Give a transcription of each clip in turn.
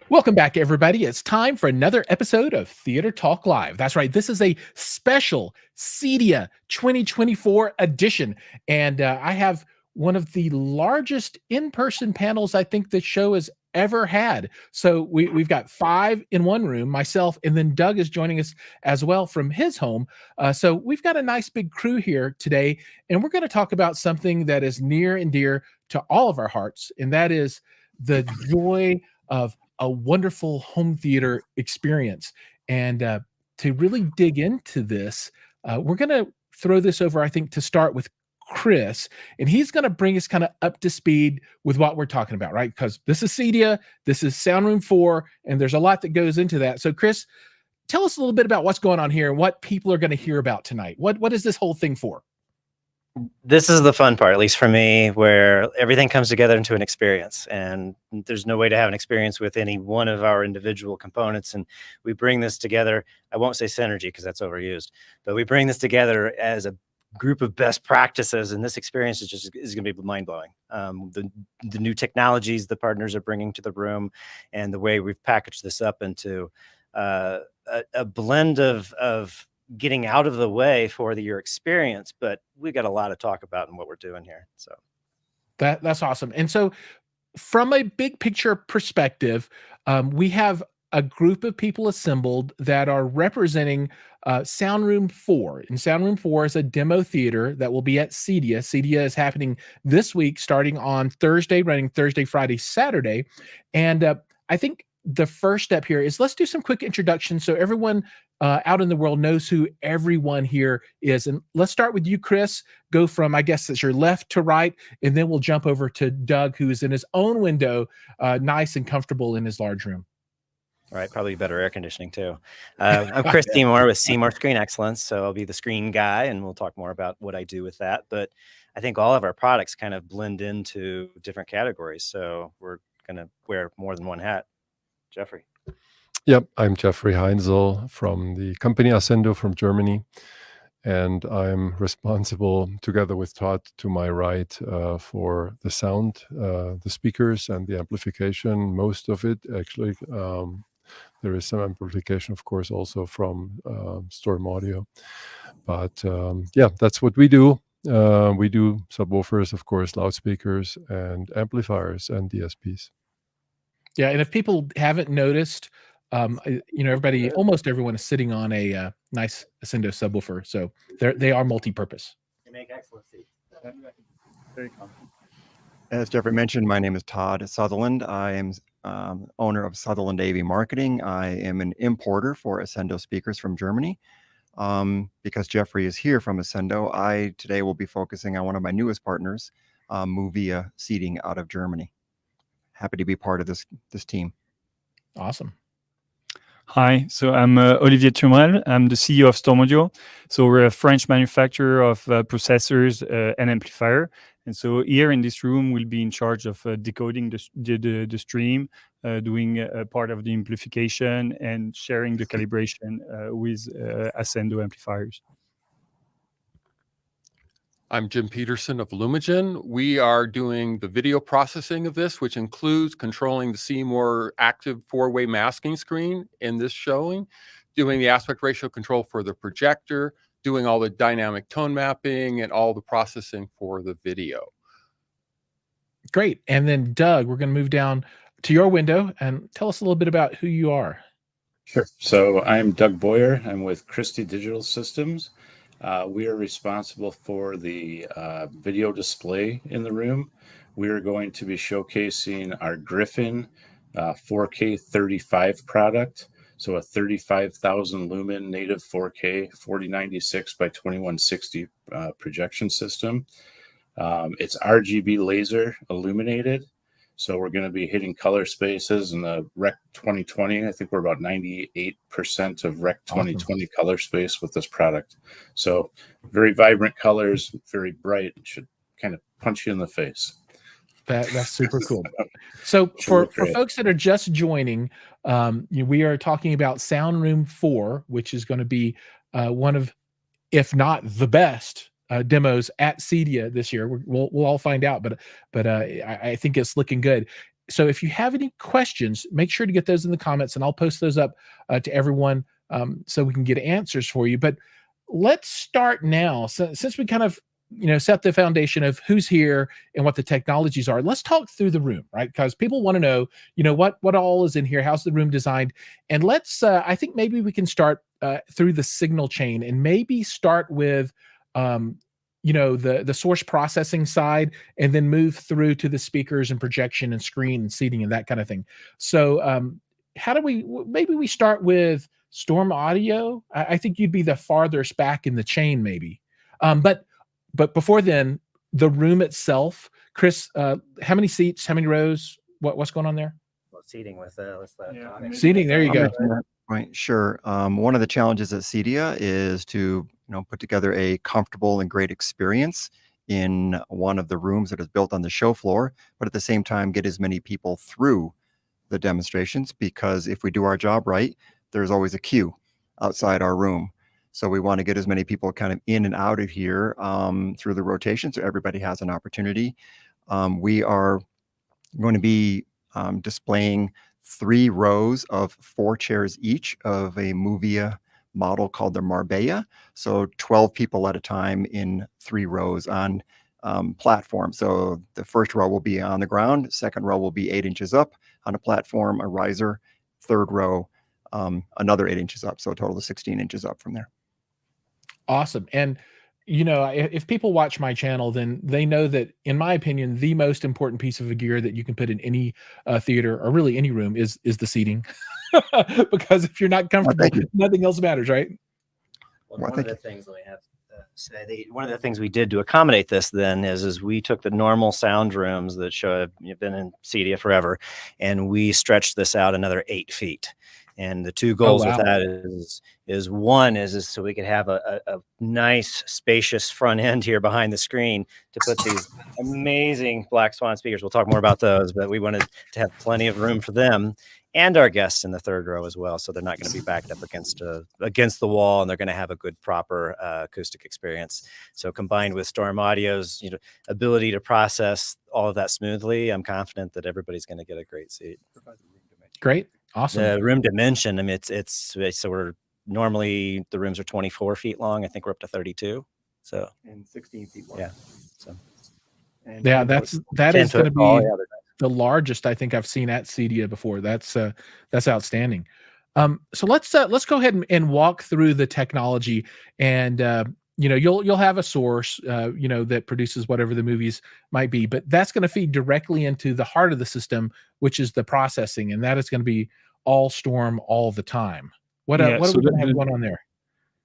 Welcome back, everybody. It's time for another episode of Theater Talk Live. That's right. This is a special Cedia 2024 edition. And I have one of the largest in-person panels I think the show has ever had. So we've got 5 in one room, myself, and then Doug is joining us as well from his home. So we've got a nice big crew here today, and we're going to talk about something that is near and dear to all of our hearts, and that is the joy of a wonderful home theater experience. And to really dig into this, we're going to throw this over, I think, to start with Chris, and he's going to bring us kind of up to speed with what we're talking about, right? Because this is Cedia, this is Sound Room 4, and there's a lot that goes into that. So, Chris, tell us a little bit about what's going on here and what people are going to hear about tonight. What is this whole thing for? This is the fun part, at least for me, where everything comes together into an experience, and there's no way to have an experience with any one of our individual components. And we bring this together. I won't say synergy because that's overused, but we bring this together as a group of best practices, and this experience is going to be mind-blowing. The new technologies the partners are bringing to the room, and the way we've packaged this up into a blend of getting out of the way for your experience, but we got a lot to talk about in what we're doing here. So that's awesome. And so from a big picture perspective, we have a group of people assembled that are representing Sound Room 4. And Sound Room 4 is a demo theater that will be at Cedia. Cedia is happening this week, starting on Thursday, running Thursday, Friday, Saturday. And I think the first step here is let's do some quick introductions so everyone out in the world knows who everyone here is. And let's start with you, Chris. Go from, I guess, it's your left to right, and then we'll jump over to Doug, who is in his own window, nice and comfortable in his large room. All right, probably better air conditioning too. I'm Chris Seymour with Seymour Screen Excellence, so I'll be the screen guy, and we'll talk more about what I do with that. But I think all of our products kind of blend into different categories, so we're going to wear more than one hat. Jeffrey. Yep, I'm Jeffrey Heinzel from the company Ascendo from Germany, and I'm responsible, together with Todd to my right, for the sound, the speakers, and the amplification. Most of it, actually. There is some amplification, of course, also from Storm Audio. But yeah, that's what we do. We do subwoofers, of course, loudspeakers, and amplifiers, and DSPs. Yeah, and if people haven't noticed, everybody, almost everyone is sitting on a nice Ascendo subwoofer, so they are multi-purpose. They make excellent seats. Very comfortable. As Jeffrey mentioned, my name is Todd Sutherland. I am owner of Sutherland AV Marketing. I am an importer for Ascendo speakers from Germany. Because Jeffrey is here from Ascendo, I today will be focusing on one of my newest partners, Moovia Seating out of Germany. Happy to be part of this team. Awesome. Hi, so I'm Olivier Tumrel. I'm the CEO of Storm Audio. So we're a French manufacturer of processors and amplifier. And so here in this room, we'll be in charge of decoding the stream, doing part of the amplification, and sharing the calibration with Ascendo amplifiers. I'm Jim Peterson of Lumagen. We are doing the video processing of this, which includes controlling the Seymour active 4-way masking screen in this showing, doing the aspect ratio control for the projector, doing all the dynamic tone mapping, and all the processing for the video. Great. And then, Doug, we're going to move down to your window and tell us a little bit about who you are. Sure. So I'm Doug Boyer. I'm with Christie Digital Systems. We are responsible for the video display in the room. We are going to be showcasing our Griffin 4K 35 product. So a 35,000 lumen native 4K 4096 by 2160 projection system. It's RGB laser illuminated. So we're going to be hitting color spaces in the Rec 2020. I think we're about 98% of Rec 2020 color space with this product. So very vibrant colors, very bright. It should kind of punch you in the face. That's super cool. So for folks that are just joining, we are talking about Sound Room 4, which is going to be one of, if not the best, demos at Cedia this year. We'll all find out, but I think it's looking good. so if you have any questions, make sure to get those in the comments, and I'll post those up to everyone so we can get answers for you. But let's start now. So since we kind of set the foundation of who's here and what the technologies are, let's talk through the room, right? Because people want to know, what all is in here, how's the room designed, and let's. I think maybe we can start through the signal chain, and maybe start with the source processing side, and then move through to the speakers and projection and screen and seating and that kind of thing. So how do maybe we start with Storm Audio? I think you'd be the farthest back in the chain, maybe. But before then, the room itself, Chris, how many seats, how many rows, what's going on there? Well, seating with Tommy. Seating, there you go. Right, sure. One of the challenges at Cedia is to put together a comfortable and great experience in one of the rooms that is built on the show floor, but at the same time get as many people through the demonstrations, because if we do our job right, there's always a queue outside our room. So we want to get as many people kind of in and out of here through the rotation, so everybody has an opportunity. We are going to be displaying 3 rows of 4 chairs each of a Moovia model called the Marbella. So 12 people at a time in 3 rows on platform. So the first row will be on the ground, second row will be 8 inches up on a platform, a riser, third row, another 8 inches up. So a total of 16 inches up from there. Awesome. And if people watch my channel, then they know that, in my opinion, the most important piece of gear that you can put in any theater, or really any room, is the seating. Because if you're not comfortable, nothing else matters, right? Well, one of the things that we have one of the things we did to accommodate this then is we took the normal sound rooms that have been in Cedia forever, and we stretched this out another 8 feet. And the 2 goals with that is one is so we could have a nice spacious front end here behind the screen to put these amazing Black Swan speakers. We'll talk more about those, but we wanted to have plenty of room for them and our guests in the third row as well, so they're not going to be backed up against the wall, and they're going to have a good proper acoustic experience. So combined with Storm Audio's ability to process all of that smoothly, I'm confident that everybody's going to get a great seat. Great. Awesome. The room dimension, I mean, it's so we're normally, the rooms are 24 feet long. I think we're up to 32. So, and 16 feet wide. Yeah. So, yeah, that is going to be the largest I think I've seen at Cedia before. That's outstanding. So let's go ahead and walk through the technology, and you'll have a source that produces whatever the movies might be, but that's going to feed directly into the heart of the system, which is the processing, and that is going to be all Storm all the time. What are we going to have going on there?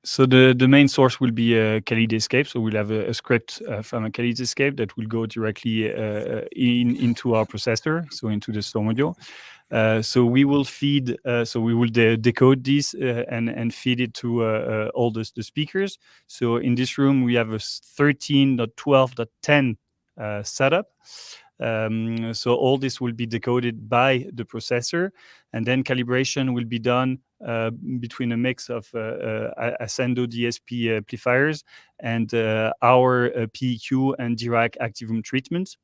So the main source will be a Kaleidescape. So we'll have a script from a Kaleidescape that will go directly into our processor, so into the Storm Audio. So we will feed, we will decode this and feed it to all the speakers. So in this room, we have a 13.12.10 setup. So all this will be decoded by the processor, and then calibration will be done between a mix of Ascendo DSP amplifiers and our PEQ and Dirac active room treatment.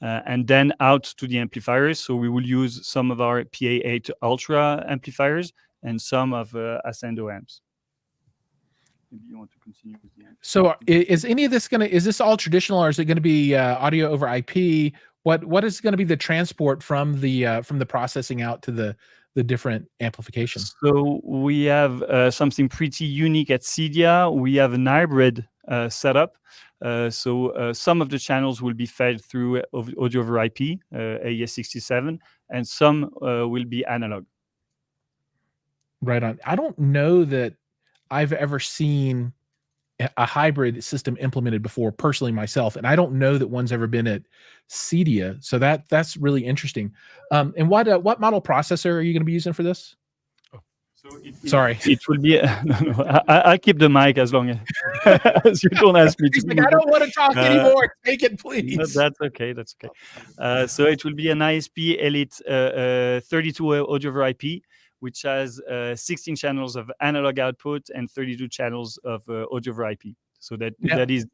And then out to the amplifiers. So we will use some of our PA8 Ultra amplifiers and some of Ascendo amps. Maybe you want to continue with the amp. So is any of this is this all traditional, or is it going to be audio over IP? What is going to be the transport from the processing out to the different amplifications? So we have something pretty unique at Cedia. We have an hybrid setup. So some of the channels will be fed through audio over IP, AES67, and some will be analog. Right on. I don't know that I've ever seen a hybrid system implemented before, personally myself, and I don't know that one's ever been at Cedia. So that's really interesting. And what model processor are you going to be using for this? Sorry, it will be. I'll keep the mic as long as you don't ask me to. I don't want to talk anymore. Take it, please. No, that's okay. That's okay. So it will be an ISP Elite 32 audio over IP, which has 16 channels of analog output and 32 channels of audio over IP. So that Yeah. that is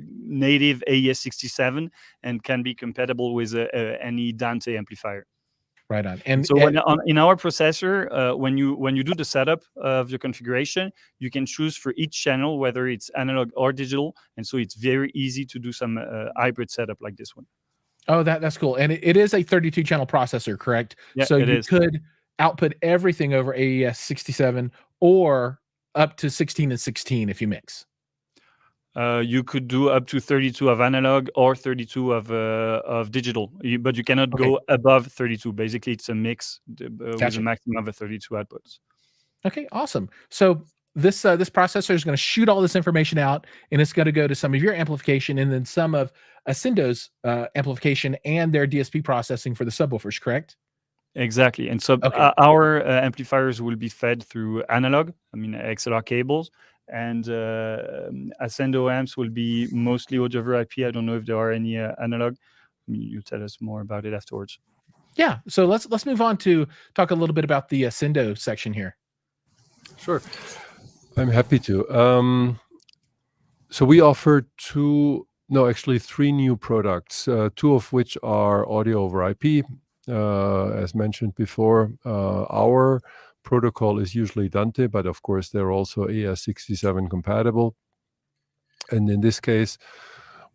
native AES67 and can be compatible with any Dante amplifier. Right on. And So in our processor, when you do the setup of your configuration, you can choose for each channel whether it's analog or digital, and so it's very easy to do some hybrid setup like this one. oh, that's cool. And it is a 32 channel processor, correct? Yeah, So it you is. could output everything over AES 67 or up to 16 and 16 if you mix. You could do up to 32 of analog or 32 of digital, but you cannot Okay. go above 32. Basically, it's a mix with Gotcha. a maximum of 32 outputs. Okay, awesome. So this processor is going to shoot all this information out, and it's going to go to some of your amplification and then some of Ascendo's amplification and their DSP processing for the subwoofers, correct? Exactly. And so Okay. our amplifiers will be fed through analog, XLR cables, and Ascendo amps will be mostly audio over IP. I don't know if there are any analog. You tell us more about it afterwards. Yeah. So let's move on to talk a little bit about the Ascendo section here. Sure. I'm happy to. So we offer three new products, two of which are audio over IP. As mentioned before, our protocol is usually Dante, but of course they're also AES67 compatible. And in this case,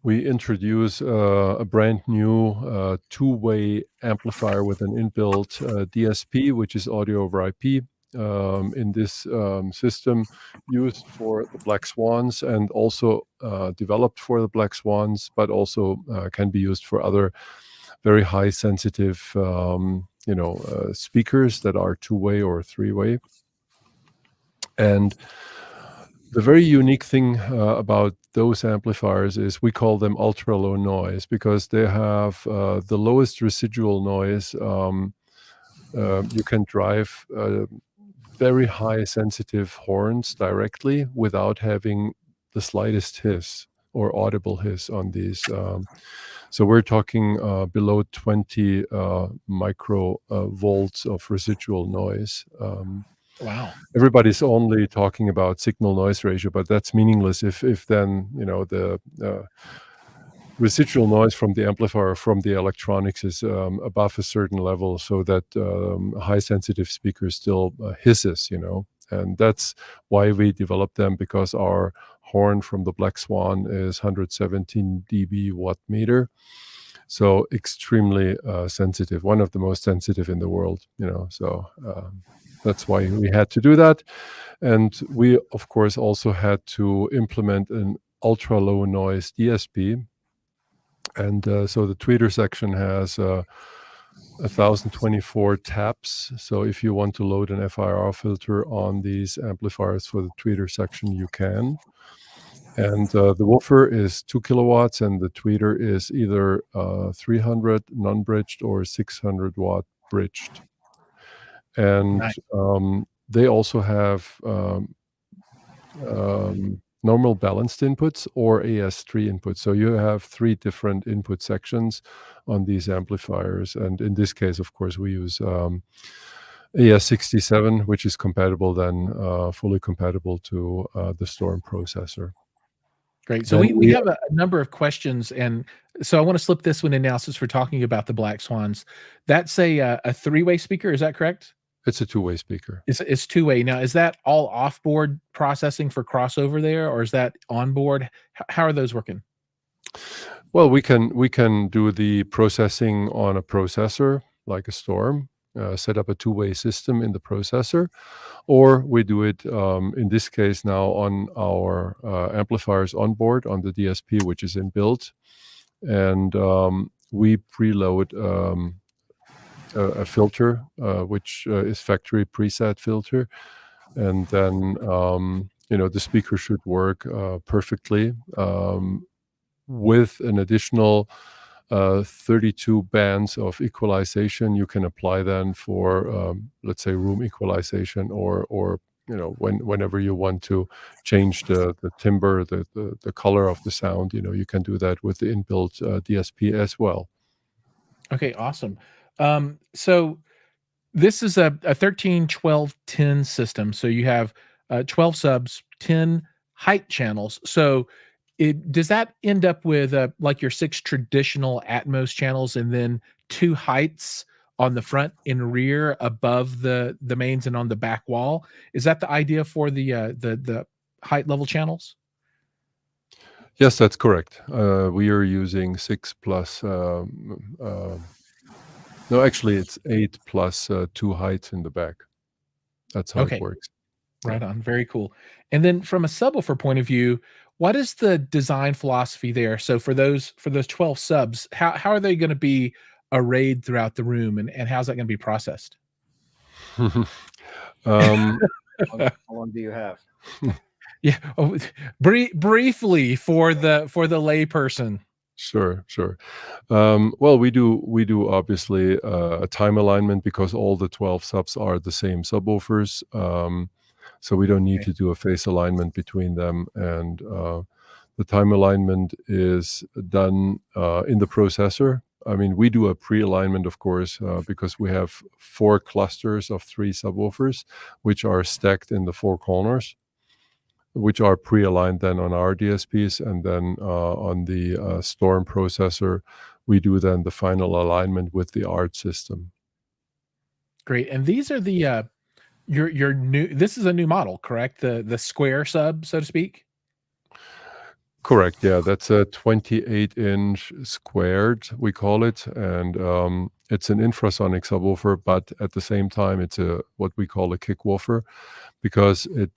we introduce a brand new two-way amplifier with an inbuilt DSP, which is audio over IP. In this system used for the Black Swans and also developed for the Black Swans, but also can be used for other very high sensitive speakers that are two-way or three-way. And the very unique thing about those amplifiers is we call them ultra low noise because they have the lowest residual noise. You can drive very high sensitive horns directly without having the slightest hiss or audible hiss on these. So we're talking below 20 micro volts of residual noise. Wow. Everybody's only talking about signal noise ratio, but that's meaningless if then the residual noise from the amplifier from the electronics is above a certain level, so that high sensitive speakers still hisses, and that's why we developed them, because our horn from the Black Swan is 117 dB watt meter, so extremely sensitive, one of the most sensitive in the world, so that's why we had to do that. And we of course also had to implement an ultra low noise DSP. And so the tweeter section has 1024 taps. So if you want to load an FIR filter on these amplifiers for the tweeter section, you can. And the woofer is 2 kilowatts, and the tweeter is either 300 non-bridged or 600 watt bridged. And Nice. they also have normal balanced inputs or AS3 inputs. So you have three different input sections on these amplifiers. And in this case, of course, we use AES67, which is compatible then, fully compatible to the Storm processor. Great. So we have a number of questions, and so I want to slip this one in now since we're talking about the Black Swans. That's a three-way speaker, is that correct? It's a two-way speaker. It's two-way. Now, is that all off-board processing for crossover there, or is that on-board? How are those working? Well, we can do the processing on a processor like a Storm, set up a two-way system in the processor, or we do it in this case now on our amplifiers on board on the DSP, which is inbuilt, and we preload a filter, which is factory preset filter, and then the speaker should work perfectly with an additional 32 bands of equalization. You can apply then for let's say room equalization, or whenever you want to change the timbre, the color of the sound, you can do that with the inbuilt DSP as well. Okay, awesome. So this is a 13, 12, 10 system. So you have 12 subs, 10 height channels. So does that end up with like your 6 traditional Atmos channels and then 2 heights on the front and rear above the mains and on the back wall? Is that the idea for the height level channels? Yes, that's correct. We are using 6 plus, no, actually it's 8 plus 2 heights in the back. That's how it Okay. works. Right on. Very cool. And then from a subwoofer point of view, what is the design philosophy there? So for those 12 subs, how are they going to be arrayed throughout the room, and how's that going to be processed? Um, How long do you have? Yeah. Oh, briefly for the layperson. Sure. Well, we do obviously a time alignment because all the 12 subs are the same subwoofers. So we don't need Okay. to do a phase alignment between them. And the time alignment is done in the processor. I mean, we do a pre-alignment, of course, because we have 4 clusters of 3 subwoofers, which are stacked in the 4 corners, which are pre-aligned then on our DSPs, and then on the Storm processor, we do then the final alignment with the ART system. Great. And these are the your new. This is a new model, correct? The square sub, so to speak. Correct. Yeah, that's a 28-inch squared, we call it, and it's an infrasonic subwoofer, but at the same time, it's what we call a kick woofer, because it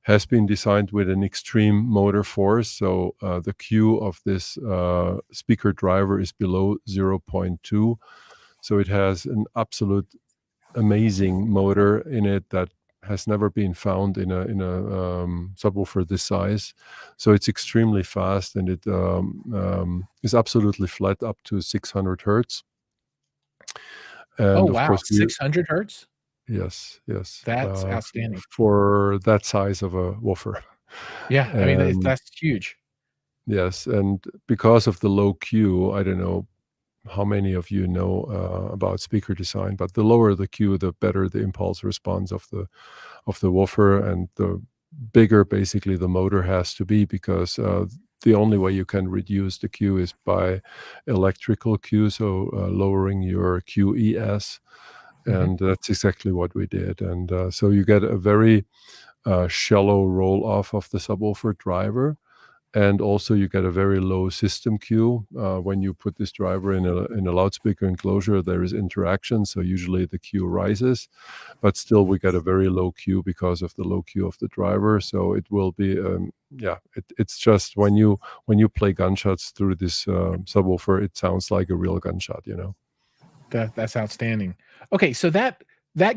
has been designed with an extreme motor force. So the Q of this speaker driver is below 0.2. So it has an absolute amazing motor in it that has never been found in a subwoofer this size. So it's extremely fast, and it is absolutely flat up to 600 hertz. And Oh of wow, course, 600 hertz. yes, That's outstanding. for that size of a woofer. Yeah, I mean And that's huge. yes, and because of the low Q, I don't know how many of you know about speaker design, but the lower the Q, the better the impulse response of the woofer, and the bigger basically the motor has to be, because the only way you can reduce the Q is by electrical Q, so lowering your QES, and that's exactly what we did. And so you get a very shallow roll off of the subwoofer driver. And also you get a very low system Q. When you put this driver in a loudspeaker enclosure, there is interaction, so usually the Q rises, but still we get a very low Q because of the low Q of the driver. So it will be, it's just when you play gunshots through this subwoofer, it sounds like a real gunshot, you know. That's outstanding. Okay, so that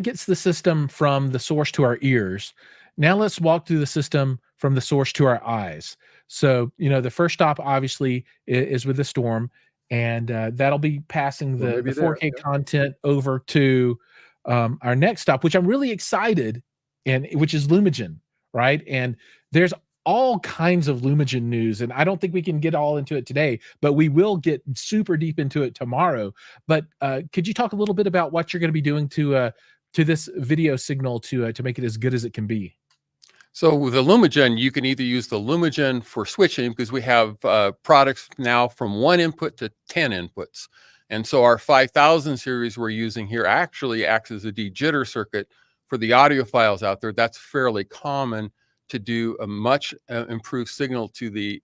gets the system from the source to our ears. Now let's walk through the system from the source to our eyes. So, the first stop obviously is with the Storm, and that'll be passing the 4K content over to our next stop, which I'm really excited, and which is Lumagen, right? And there's all kinds of Lumagen news, and I don't think we can get all into it today, but we will get super deep into it tomorrow. But could you talk a little bit about what you're going to be doing to this video signal to make it as good as it can be? So with the Lumagen, you can either use the Lumagen for switching, because we have products now from 1 input to 10 inputs. And so our 5000 series we're using here actually acts as a de-jitter circuit for the audiophiles out there. That's fairly common to do a much improved signal to the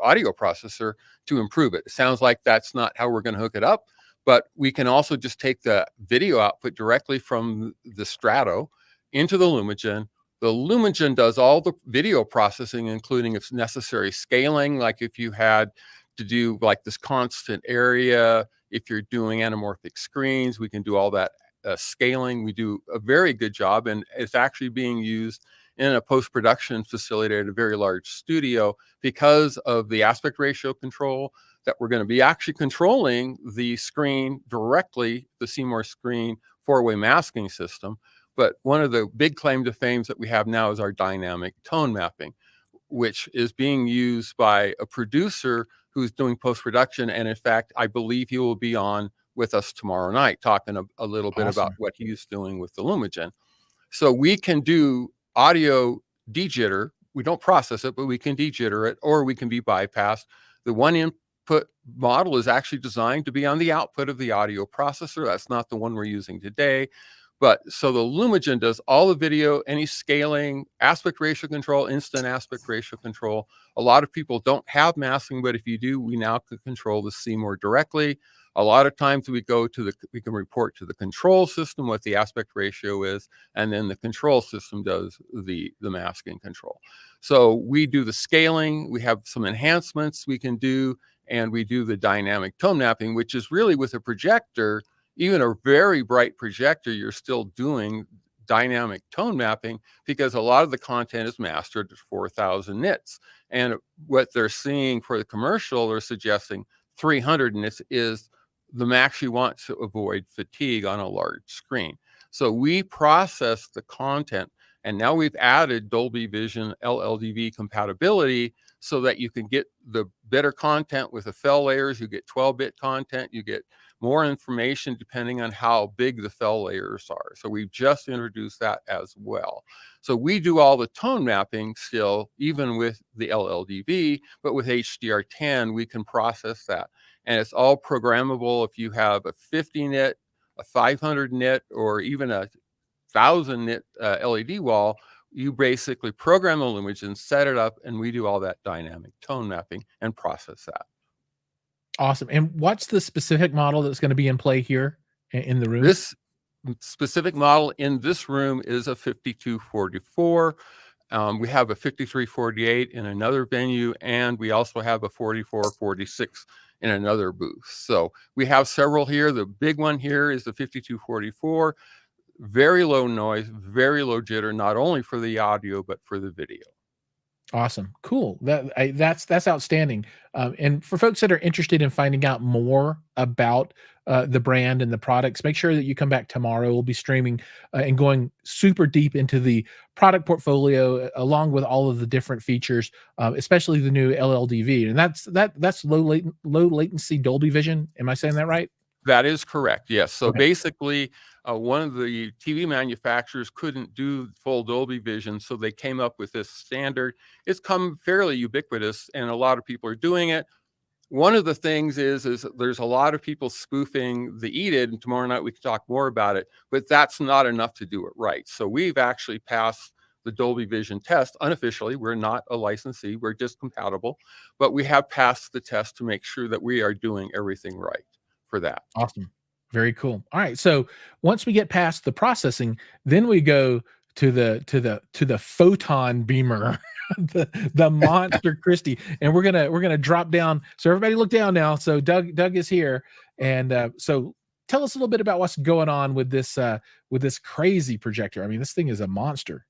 audio processor to improve it. It sounds like that's not how we're going to hook it up, but we can also just take the video output directly from the Strato into the Lumagen. The Lumagen does all the video processing, including if necessary scaling, like if you had to do like this constant area, if you're doing anamorphic screens, we can do all that scaling. We do a very good job, and it's actually being used in a post-production facility at a very large studio because of the aspect ratio control, that we're going to be actually controlling the screen directly, the Seymour screen 4-way masking system. But one of the big claim to fame that we have now is our dynamic tone mapping, which is being used by a producer who's doing post-production. And in fact, I believe he will be on with us tomorrow night, talking a little bit about what he's doing with the Lumagen. So we can do audio de-jitter we don't process it, but we can dejitter it, or we can be bypassed. The one input model is actually designed to be on the output of the audio processor. That's not the one we're using today. But so the Lumagen does all the video, any scaling, aspect ratio control, instant aspect ratio control. A lot of people don't have masking, but if you do, we now can control the Seymour directly. A lot of times we can report to the control system what the aspect ratio is, and then the control system does the masking control. So we do the scaling, we have some enhancements we can do, and we do the dynamic tone mapping, which is really with a projector, even a very bright projector, you're still doing dynamic tone mapping because a lot of the content is mastered at 4,000 nits. And what they're seeing for the commercial, they're suggesting 300 nits is the max you want to avoid fatigue on a large screen. So we process the content, and now we've added Dolby Vision LLDV compatibility so that you can get the better content with the fell layers. You get 12-bit content, you get more information depending on how big the fell layers are. So we've just introduced that as well. So we do all the tone mapping still, even with the LLDV, but with HDR10, we can process that. And it's all programmable. If you have a 50 nit, a 500 nit, or even a 1,000 nit LED wall, you basically program the Lumagen, set it up, and we do all that dynamic tone mapping and process that. Awesome. And what's the specific model that's going to be in play here in the room? This specific model in this room is a 5244. We have a 5348 in another venue, and we also have a 4446 in another booth. So we have several here. The big one here is the 5244. Very low noise, very low jitter, not only for the audio, but for the video. Awesome. Cool. That's outstanding. And for folks that are interested in finding out more about the brand and the products, make sure that you come back tomorrow. We'll be streaming and going super deep into the product portfolio, along with all of the different features, especially the new LLDV. And that's low latency Dolby Vision. Am I saying that right? That is correct. Yes. So Okay. basically, one of the TV manufacturers couldn't do full Dolby Vision, so they came up with this standard. It's come fairly ubiquitous, and a lot of people are doing it. One of the things is there's a lot of people spoofing the EDID, and tomorrow night we can talk more about it, but that's not enough to do it right. So we've actually passed the Dolby Vision test unofficially. We're not a licensee, we're just compatible, but we have passed the test to make sure that we are doing everything right for that. Awesome. Very cool. All right. So once we get past the processing, then we go to the photon beamer, the monster Christie, and we're gonna drop down. So everybody look down now. So Doug is here, and so tell us a little bit about what's going on with this crazy projector. I mean, this thing is a monster.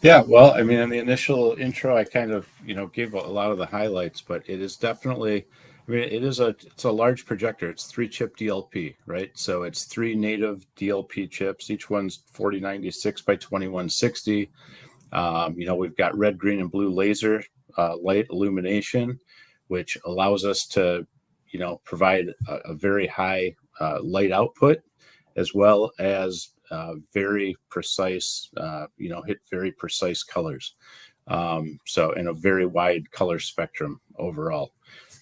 Yeah, well, I mean, in the initial intro, I kind of, gave a lot of the highlights, but it is definitely, I mean, it's a large projector. It's 3-chip DLP, right? So it's 3 native DLP chips. Each one's 4096 by 2160. We've got red, green, and blue laser light illumination, which allows us to, provide a very high light output, as well as very precise, hit very precise colors. So in a very wide color spectrum overall.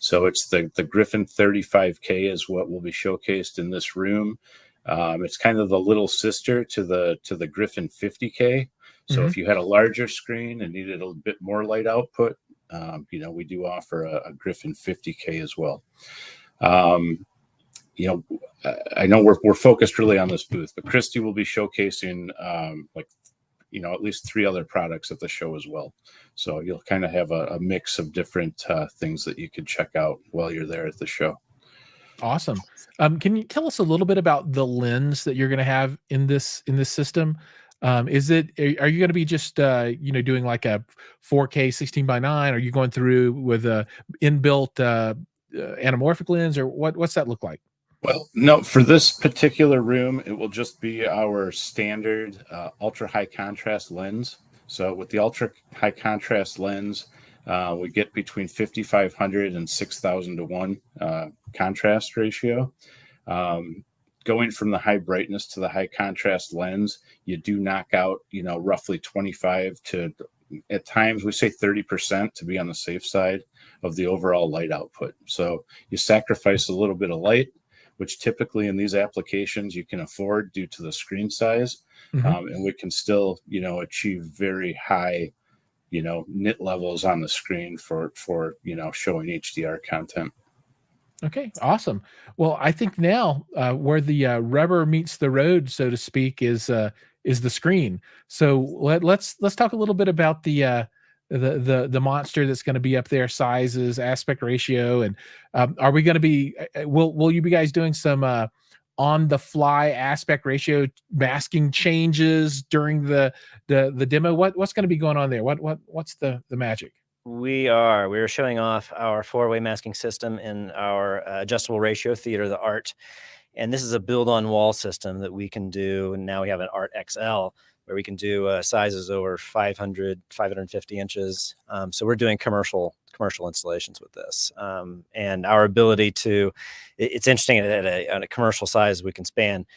So it's the Griffin 35K is what will be showcased in this room. It's kind of the little sister to the Griffin 50K. So if you had a larger screen and needed a bit more light output, we do offer a Griffin 50K as well. I know we're focused really on this booth, but Christie will be showcasing at least 3 other products at the show as well. So you'll kind of have a mix of different things that you can check out while you're there at the show. Awesome. Can you tell us a little bit about the lens that you're going to have in this system? Are you going to be just doing like a 4K 16:9? Are you going through with a inbuilt anamorphic lens, or what's that look like? Well, no, for this particular room, it will just be our standard ultra high contrast lens. So with the ultra high contrast lens, we get between 5,500 and 6,000 to 1 contrast ratio. Going from the high brightness to the high contrast lens, you do knock out, roughly 25 to at times we say 30% to be on the safe side of the overall light output. So you sacrifice a little bit of light, which typically in these applications you can afford due to the screen size. And we can still, achieve very high, nit levels on the screen for showing HDR content. Okay, awesome. Well, I think now where the rubber meets the road, so to speak, is the screen. So let's talk a little bit about the monster that's going to be up there, sizes, aspect ratio, and are we going to be? Will you be guys doing some on the fly aspect ratio masking changes during the demo? What's going to be going on there? What's the magic? We're showing off our 4-way masking system in our adjustable ratio theater, the ART. And this is a build on wall system that we can do. And now we have an ART XL where we can do sizes over 500, 550 inches. So we're doing commercial installations with this. And our ability to, it's interesting at a commercial size, we can span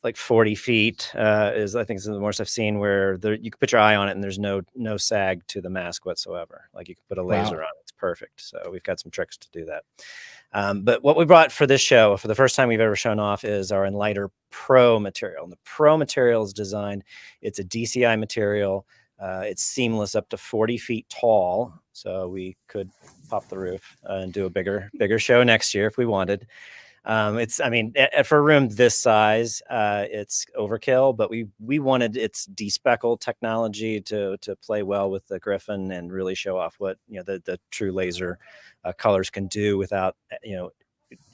like 40 feet is, I think, is the most I've seen, where you can put your eye on it and there's no sag to the mask whatsoever. Like you can put a laser on it. It's perfect. So we've got some tricks to do that. But what we brought for this show, for the first time we've ever shown off, is our Enlighter Pro material. And the Pro material is designed, it's a DCI material. It's seamless up to 40 feet tall. So we could pop the roof and do a bigger show next year if we wanted. For a room this size, it's overkill, but we wanted its despeckle technology to play well with the Griffin and really show off what, the true laser colors can do without,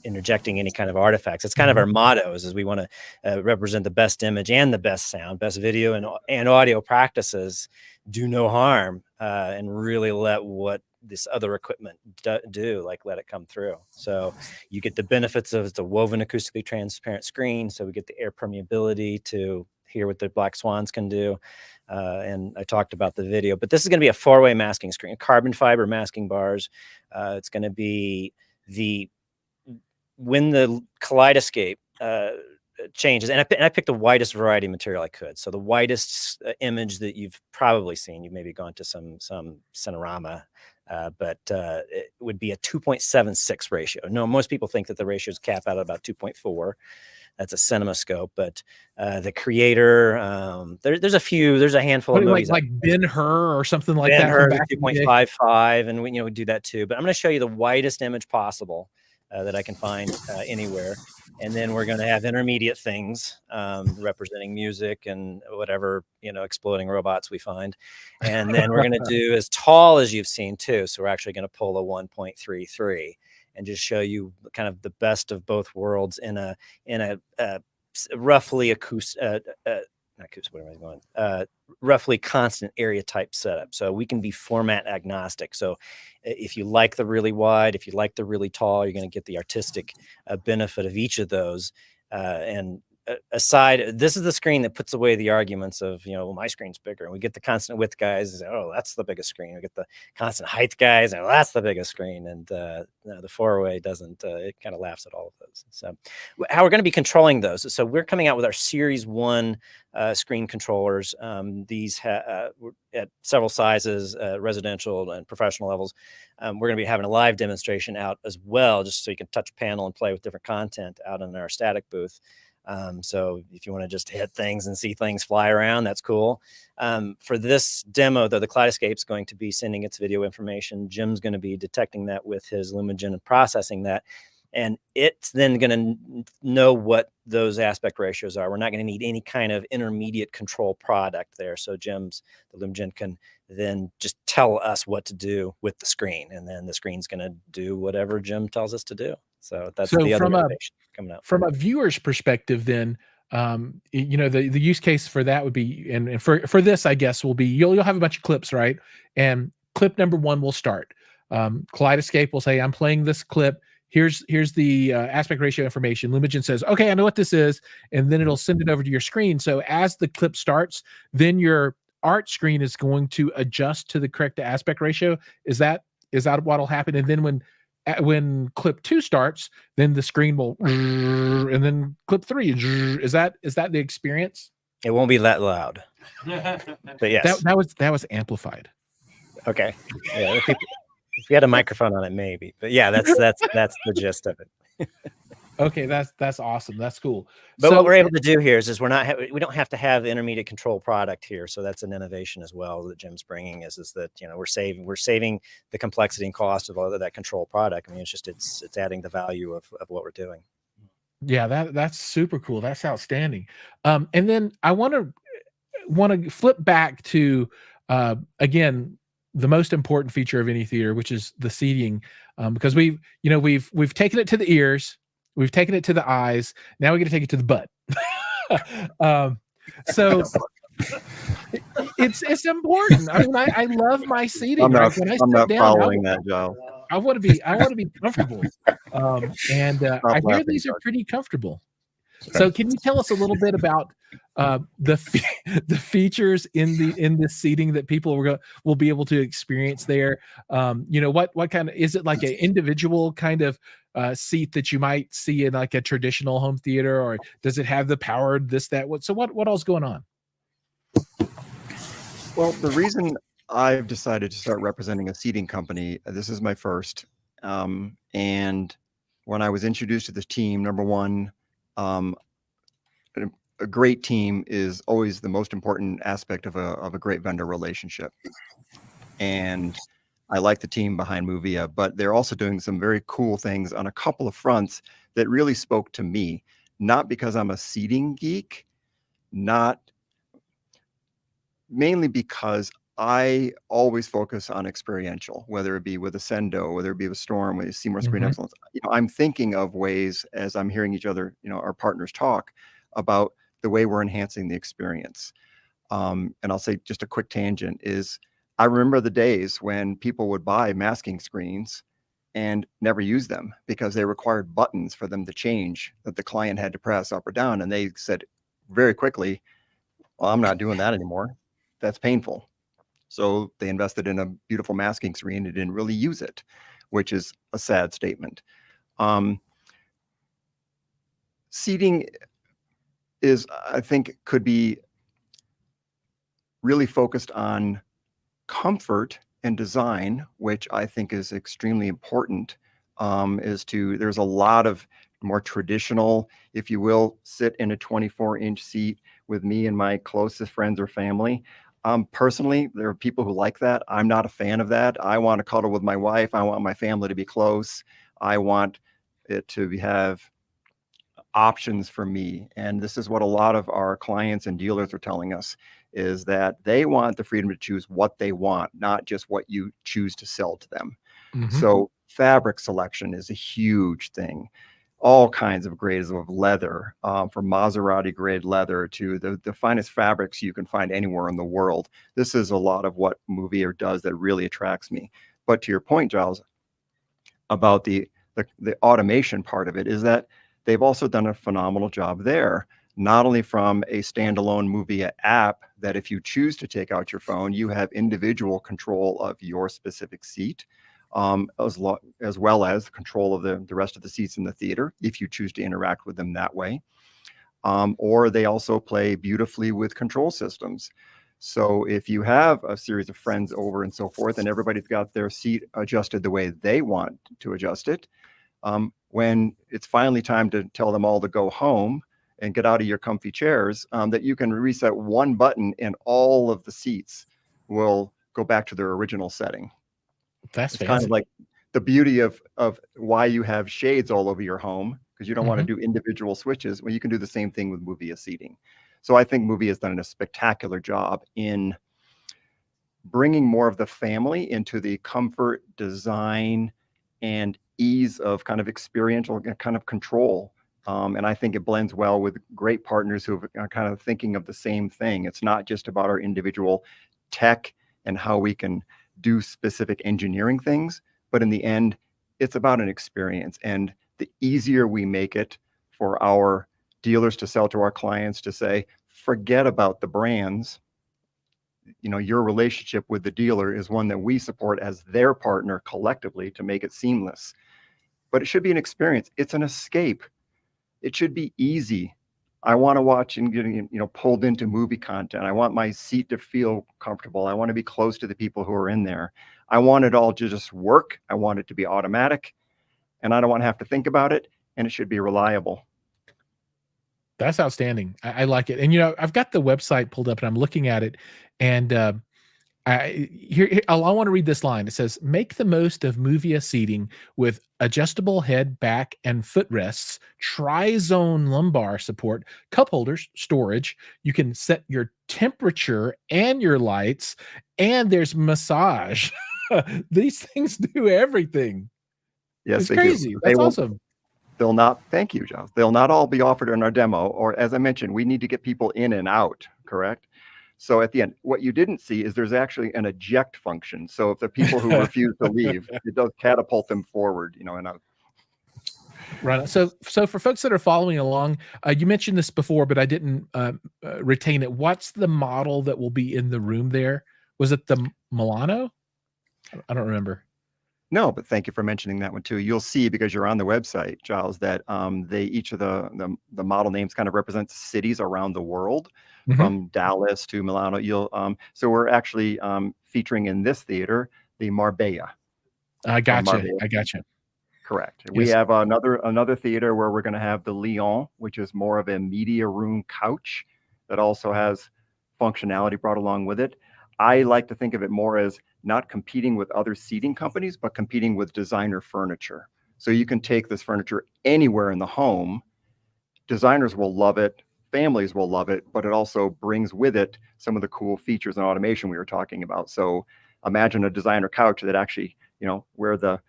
interjecting any kind of artifacts. It's kind of our motto is we want to represent the best image and the best sound, best video and audio practices do no harm, and really let what this other equipment do, like let it come through. So you get the benefits of the woven acoustically transparent screen. So we get the air permeability to hear what the Black Swans can do. And I talked about the video, but this is going to be a 4-way masking screen, carbon fiber masking bars. It's going to be when the kaleidoscope changes, and I picked the widest variety of material I could. So the widest image that you've probably seen, you've maybe gone to some Cinerama, but it would be a 2.76 ratio. No, most people think that the ratios cap out at about 2.4. That's a CinemaScope, but the Creator, there's a handful of movies like Ben-Hur or something like that. Ben-Hur 2.55, and we do that too. But I'm going to show you the widest image possible that I can find anywhere. And then we're going to have intermediate things representing music and whatever, exploding robots we find. And then we're going to do as tall as you've seen too. So we're actually going to pull a 1.33 and just show you kind of the best of both worlds in a roughly roughly constant area type setup. So we can be format agnostic. So if you like the really wide, if you like the really tall, you're going to get the artistic benefit of each of those. And aside, this is the screen that puts away the arguments of, well, my screen's bigger. And we get the constant width guys and say, oh, that's the biggest screen. We get the constant height guys and that's the biggest screen. And the 4-way doesn't, it kind of laughs at all of those. So how we're going to be controlling those. So we're coming out with our Series 1 screen controllers. These at several sizes, residential and professional levels. We're going to be having a live demonstration out as well, just so you can touch panel and play with different content out in our static booth. So if you want to just hit things and see things fly around, that's cool. For this demo, though, the Kaleidoscope's going to be sending its video information. Jim's going to be detecting that with his Lumagen and processing that. And it's then going to know what those aspect ratios are. We're not going to need any kind of intermediate control product there. So the Lumagen can then just tell us what to do with the screen. And then the screen's going to do whatever Jim tells us to do. So that's the other innovation coming out. From a viewer's perspective, then, the use case for that would be, and for this, I guess, will be you'll have a bunch of clips, right? And clip number 1 will start. Kaleidoscope will say, I'm playing this clip. Here's the aspect ratio information. Lumagen says, okay, I know what this is. And then it'll send it over to your screen. So as the clip starts, then your art screen is going to adjust to the correct aspect ratio. Is that what'll happen? And then when clip 2 starts, then the screen will, and then clip 3, is that the experience? It won't be that loud. But yes. That was amplified. Okay. Yeah, if you had a microphone on it, maybe. But yeah, that's the gist of it. Okay, that's awesome. That's cool. But So what we're able to do here is we don't have to have intermediate control product here. So that's an innovation as well that Jim's bringing is that, you know, we're saving the complexity and cost of all of that control product. I mean, it's adding the value of what we're doing. yeah, that's super cool. That's outstanding. And then I want to flip back to again the most important feature of any theater, which is the seating, because we've taken it to the ears, we've taken it to the eyes, now we got to take it to the butt. So it's important. I mean, I love my seating. I'm not, When I I'm sit not down, following that, Giles. I want to be comfortable. I hear laughing, these are Doug. pretty comfortable. So can you tell us a little bit about the features in the seating that people will be able to experience there? What kind of, is it like an individual kind of seat that you might see in like a traditional home theater, or does it have the powered this, that, what all's going on? Well, the reason I've decided to start representing a seating company, this is my first. And when I was introduced to this team, number one, a great team is always the most important aspect of a great vendor relationship. And I like the team behind Moovia, but they're also doing some very cool things on a couple of fronts that really spoke to me, not because I'm a seating geek, mainly because I always focus on experiential, whether it be with Ascendo, whether it be with Storm, with Seymour Screen Excellence. I'm thinking of ways, as I'm hearing each other, our partners talk about the way we're enhancing the experience. And I'll say just a quick tangent is I remember the days when people would buy masking screens and never use them because they required buttons for them to change that the client had to press up or down. And they said very quickly, well, I'm not doing that anymore. That's painful. So they invested in a beautiful masking screen and didn't really use it, which is a sad statement. Seating is, I think, could be really focused on comfort and design, which I think is extremely important. There's a lot of more traditional, if you will, sit in a 24-inch seat with me and my closest friends or family. Personally, there are people who like that. I'm not a fan of that. I want to cuddle with my wife. I want my family to be close. I want it to have options for me. And this is what a lot of our clients and dealers are telling us, is that they want the freedom to choose what they want, not just what you choose to sell to them. So fabric selection is a huge thing. All kinds of grades of leather, from Maserati grade leather to the finest fabrics you can find anywhere in the world. This is a lot of what Moovia does that really attracts me. But to your point, Giles, about the automation part of it, is that they've also done a phenomenal job there, not only from a standalone Moovia app that if you choose to take out your phone, you have individual control of your specific seat, as well as control of the rest of the seats in the theater, if you choose to interact with them that way. Or they also play beautifully with control systems. So if you have a series of friends over and so forth, and everybody's got their seat adjusted the way they want to adjust it, when it's finally time to tell them all to go home and get out of your comfy chairs, that you can reset one button and all of the seats will go back to their original setting. That's it's kind of like the beauty of why you have shades all over your home, because you don't want to do individual switches. Well, you can do the same thing with Moovia seating. So I think Moovia has done a spectacular job in bringing more of the family into the comfort, design, and ease of kind of experiential kind of control. And I think it blends well with great partners who are kind of thinking of the same thing. It's not just about our individual tech and how we can do specific engineering things, but in the end, it's about an experience. And the easier we make it for our dealers to sell to our clients, to say, forget about the brands. Your relationship with the dealer is one that we support as their partner collectively to make it seamless. But it should be an experience. It's an escape. It should be easy I want to watch and getting pulled into movie content. I want my seat to feel comfortable. I want to be close to the people who are in there. I want it all to just work. I want it to be automatic, and I don't want to have to think about it. And it should be reliable. That's outstanding. I like it. And I've got the website pulled up and I'm looking at it, and I want to read this line. It says, "Make the most of Moovia seating with adjustable head, back, and footrests, tri-zone lumbar support, cup holders, storage. You can set your temperature and your lights, and there's massage." These things do everything. Yes, It's they do. crazy. That's awesome. They'll not, thank you, Joe. They'll not all be offered in our demo, or as I mentioned, we need to get people in and out, correct? So at the end, what you didn't see is there's actually an eject function. So if the people who refuse to leave, it does catapult them forward, and out. Right. So for folks that are following along, you mentioned this before, but I didn't retain it. What's the model that will be in the room there? Was it the Milano? I don't remember. No, but thank you for mentioning that one too. You'll see, because you're on the website, Giles, that each of the model names kind of represents cities around the world, from Dallas to Milano. So we're actually featuring in this theater the Marbella. I gotcha. I gotcha. Correct. Yes. We have another theater where we're going to have the Lyon, which is more of a media room couch that also has functionality brought along with it. I like to think of it more as not competing with other seating companies, but competing with designer furniture. So you can take this furniture anywhere in the home. Designers will love it. Families will love it, but it also brings with it some of the cool features and automation we were talking about. So imagine a designer couch that actually, where the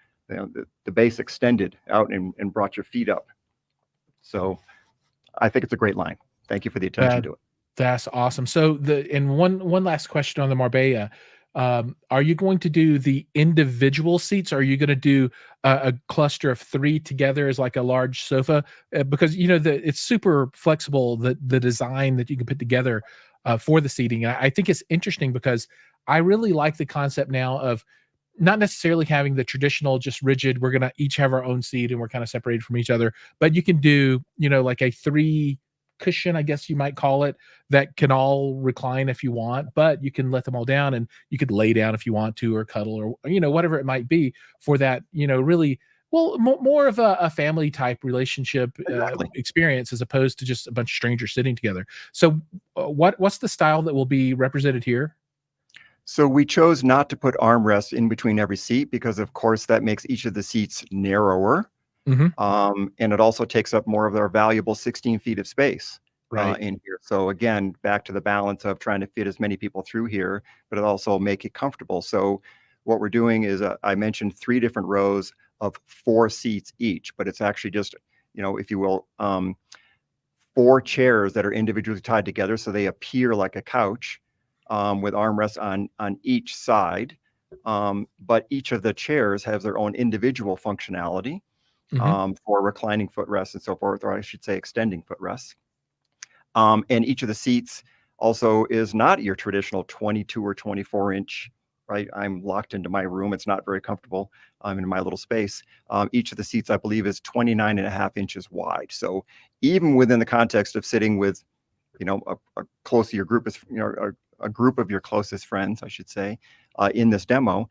base extended out and brought your feet up. So I think it's a great line. Thank you for the attention to it. That's awesome. So one last question on the Marbella. Are you going to do the individual seats? Or are you going to do a cluster of 3 together as like a large sofa? Because it's super flexible, the design that you can put together for the seating. I think it's interesting because I really like the concept now of not necessarily having the traditional just rigid, we're going to each have our own seat and we're kind of separated from each other, but you can do like a 3 cushion, I guess you might call it, that can all recline if you want, but you can let them all down and you could lay down if you want to, or cuddle, or whatever it might be for that, really, well, more of a family type relationship experience, as opposed to just a bunch of strangers sitting together. So what's the style that will be represented here? So we chose not to put armrests in between every seat because, of course, that makes each of the seats narrower. And it also takes up more of our valuable 16 feet of space in here. So again, back to the balance of trying to fit as many people through here, but it also make it comfortable. So what we're doing is I mentioned 3 different rows of 4 seats each, but it's actually just, if you will, 4 chairs that are individually tied together. So they appear like a couch with armrests on each side. But each of the chairs has their own individual functionality. For reclining footrests and so forth, or I should say extending footrests. And each of the seats also is not your traditional 22 or 24 inch, right? I'm locked into my room. It's not very comfortable. I'm in my little space. Each of the seats, I believe, is 29.5 inches wide. So even within the context of sitting with, a close to your group is, a group of your closest friends, I should say, in this demo,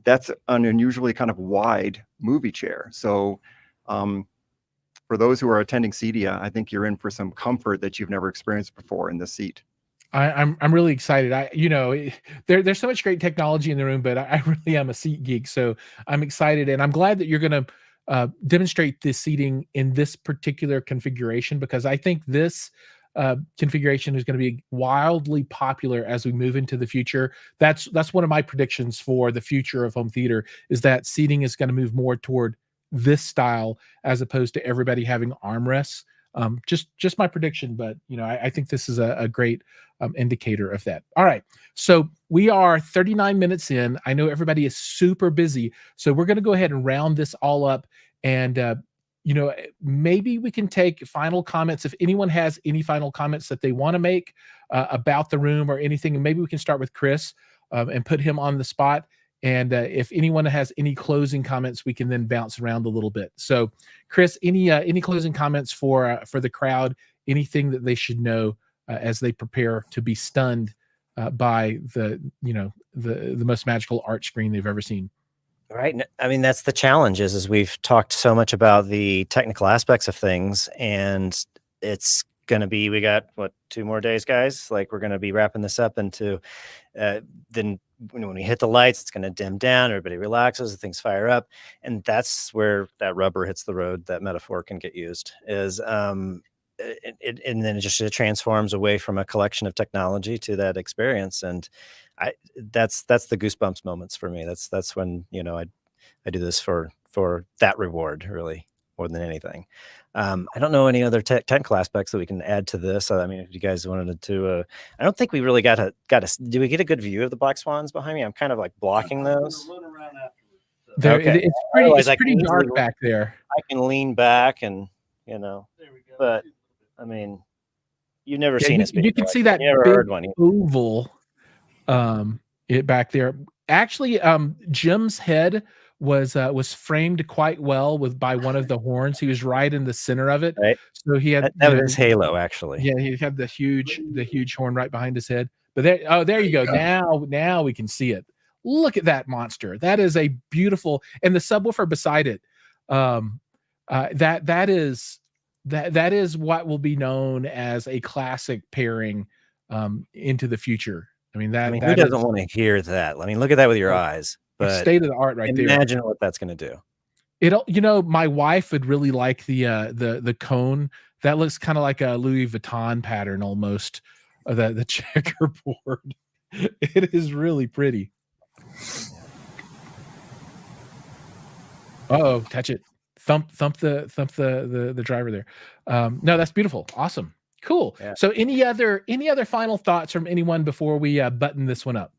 that's an unusually kind of wide movie chair. So for those who are attending Cedia, I think you're in for some comfort that you've never experienced before in this seat. I'm really excited. There's so much great technology in the room, but I really am a seat geek, so I'm excited, and I'm glad that you're going to demonstrate this seating in this particular configuration, because I think this configuration is going to be wildly popular as we move into the future. That's one of my predictions for the future of home theater, is that seating is going to move more toward this style as opposed to everybody having armrests. Just my prediction, but I think this is a great indicator of that. All right, so we are 39 minutes in. I know everybody is super busy, so we're going to go ahead and round this all up, and maybe we can take final comments. If anyone has any final comments that they want to make about the room or anything, and maybe we can start with Chris and put him on the spot. And if anyone has any closing comments, we can then bounce around a little bit. So, Chris, any closing comments for the crowd anything that they should know as they prepare to be stunned by the most magical art screen they've ever seen. Right. I mean, that's the challenge is we've talked so much about the technical aspects of things, and it's going to be, we got what, 2 more days, guys? Like, we're going to be wrapping this up into, then when we hit the lights, it's going to dim down, everybody relaxes, things fire up. And that's where that rubber hits the road, that metaphor can get used is, and then it transforms away from a collection of technology to that experience. And that's the goosebumps moments for me. That's when, I do this for that reward, really, more than anything. I don't know any other technical aspects that we can add to this. I mean, if you guys wanted to, I don't think we really got a, do we get a good view of the black swans behind me? I'm kind of like blocking those. Okay. It's pretty dark back there. I can lean back and, but I mean, you've never seen us. You can see that big oval it back there. Actually, Jim's head was framed quite well by one of the horns. He was right in the center of it. Right. So he had that was his halo, actually. Yeah, he had the huge horn right behind his head. But there you go. Now we can see it. Look at that monster. That is a beautiful, and the subwoofer beside it. That is what will be known as a classic pairing into the future. I mean, who doesn't want to hear that? I mean, look at that with your eyes. But state of the art right there. Imagine what that's going to do. My wife would really like the cone. That looks kind of like a Louis Vuitton pattern almost. The checkerboard. It is really pretty. Uh-oh, touch it. Thump the driver there. No, that's beautiful. Awesome. Cool. Yeah. So any other final thoughts from anyone before we button this one up?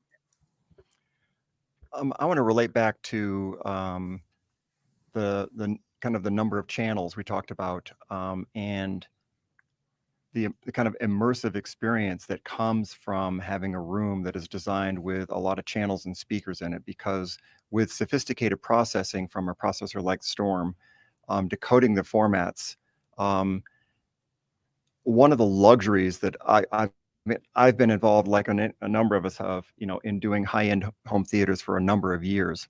I want to relate back to the kind of the number of channels we talked about, and the kind of immersive experience that comes from having a room that is designed with a lot of channels and speakers in it. Because with sophisticated processing from a processor like Storm, decoding the formats, one of the luxuries that I've been involved, like a number of us have, in doing high-end home theaters for a number of years.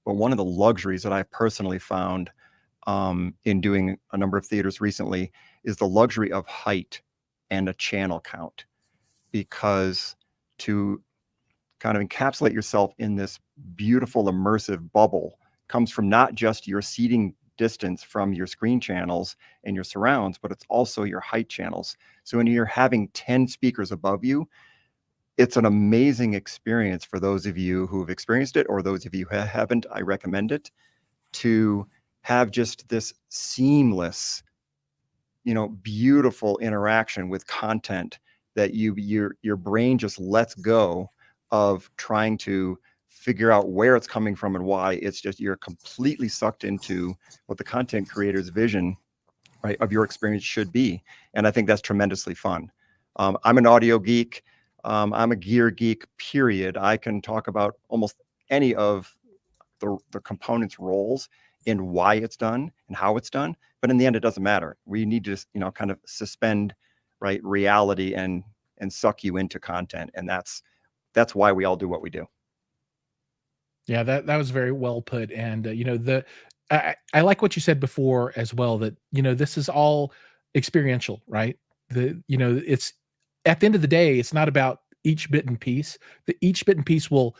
But one of the luxuries that I personally found in doing a number of theaters recently is the luxury of height and a channel count. Because to kind of encapsulate yourself in this beautiful immersive bubble comes from not just your seating distance from your screen channels and your surrounds, but it's also your height channels. So when you're having 10 speakers above you, it's an amazing experience for those of you who have experienced it, or those of you who haven't. I recommend it, to have just this seamless, beautiful interaction with content that your brain just lets go of trying to figure out where it's coming from and why. It's just, you're completely sucked into what the content creator's vision, right, of your experience should be. And I think that's tremendously fun. I'm an audio geek. I'm a gear geek, period. I can talk about almost any of the components' roles in why it's done and how it's done. But in the end, it doesn't matter. We need to just, kind of suspend, right, reality and suck you into content. And that's why we all do what we do. Yeah, that was very well put. And I like what you said before as well, that this is all experiential, right? It's at the end of the day, it's not about each bit and piece. Each bit and piece will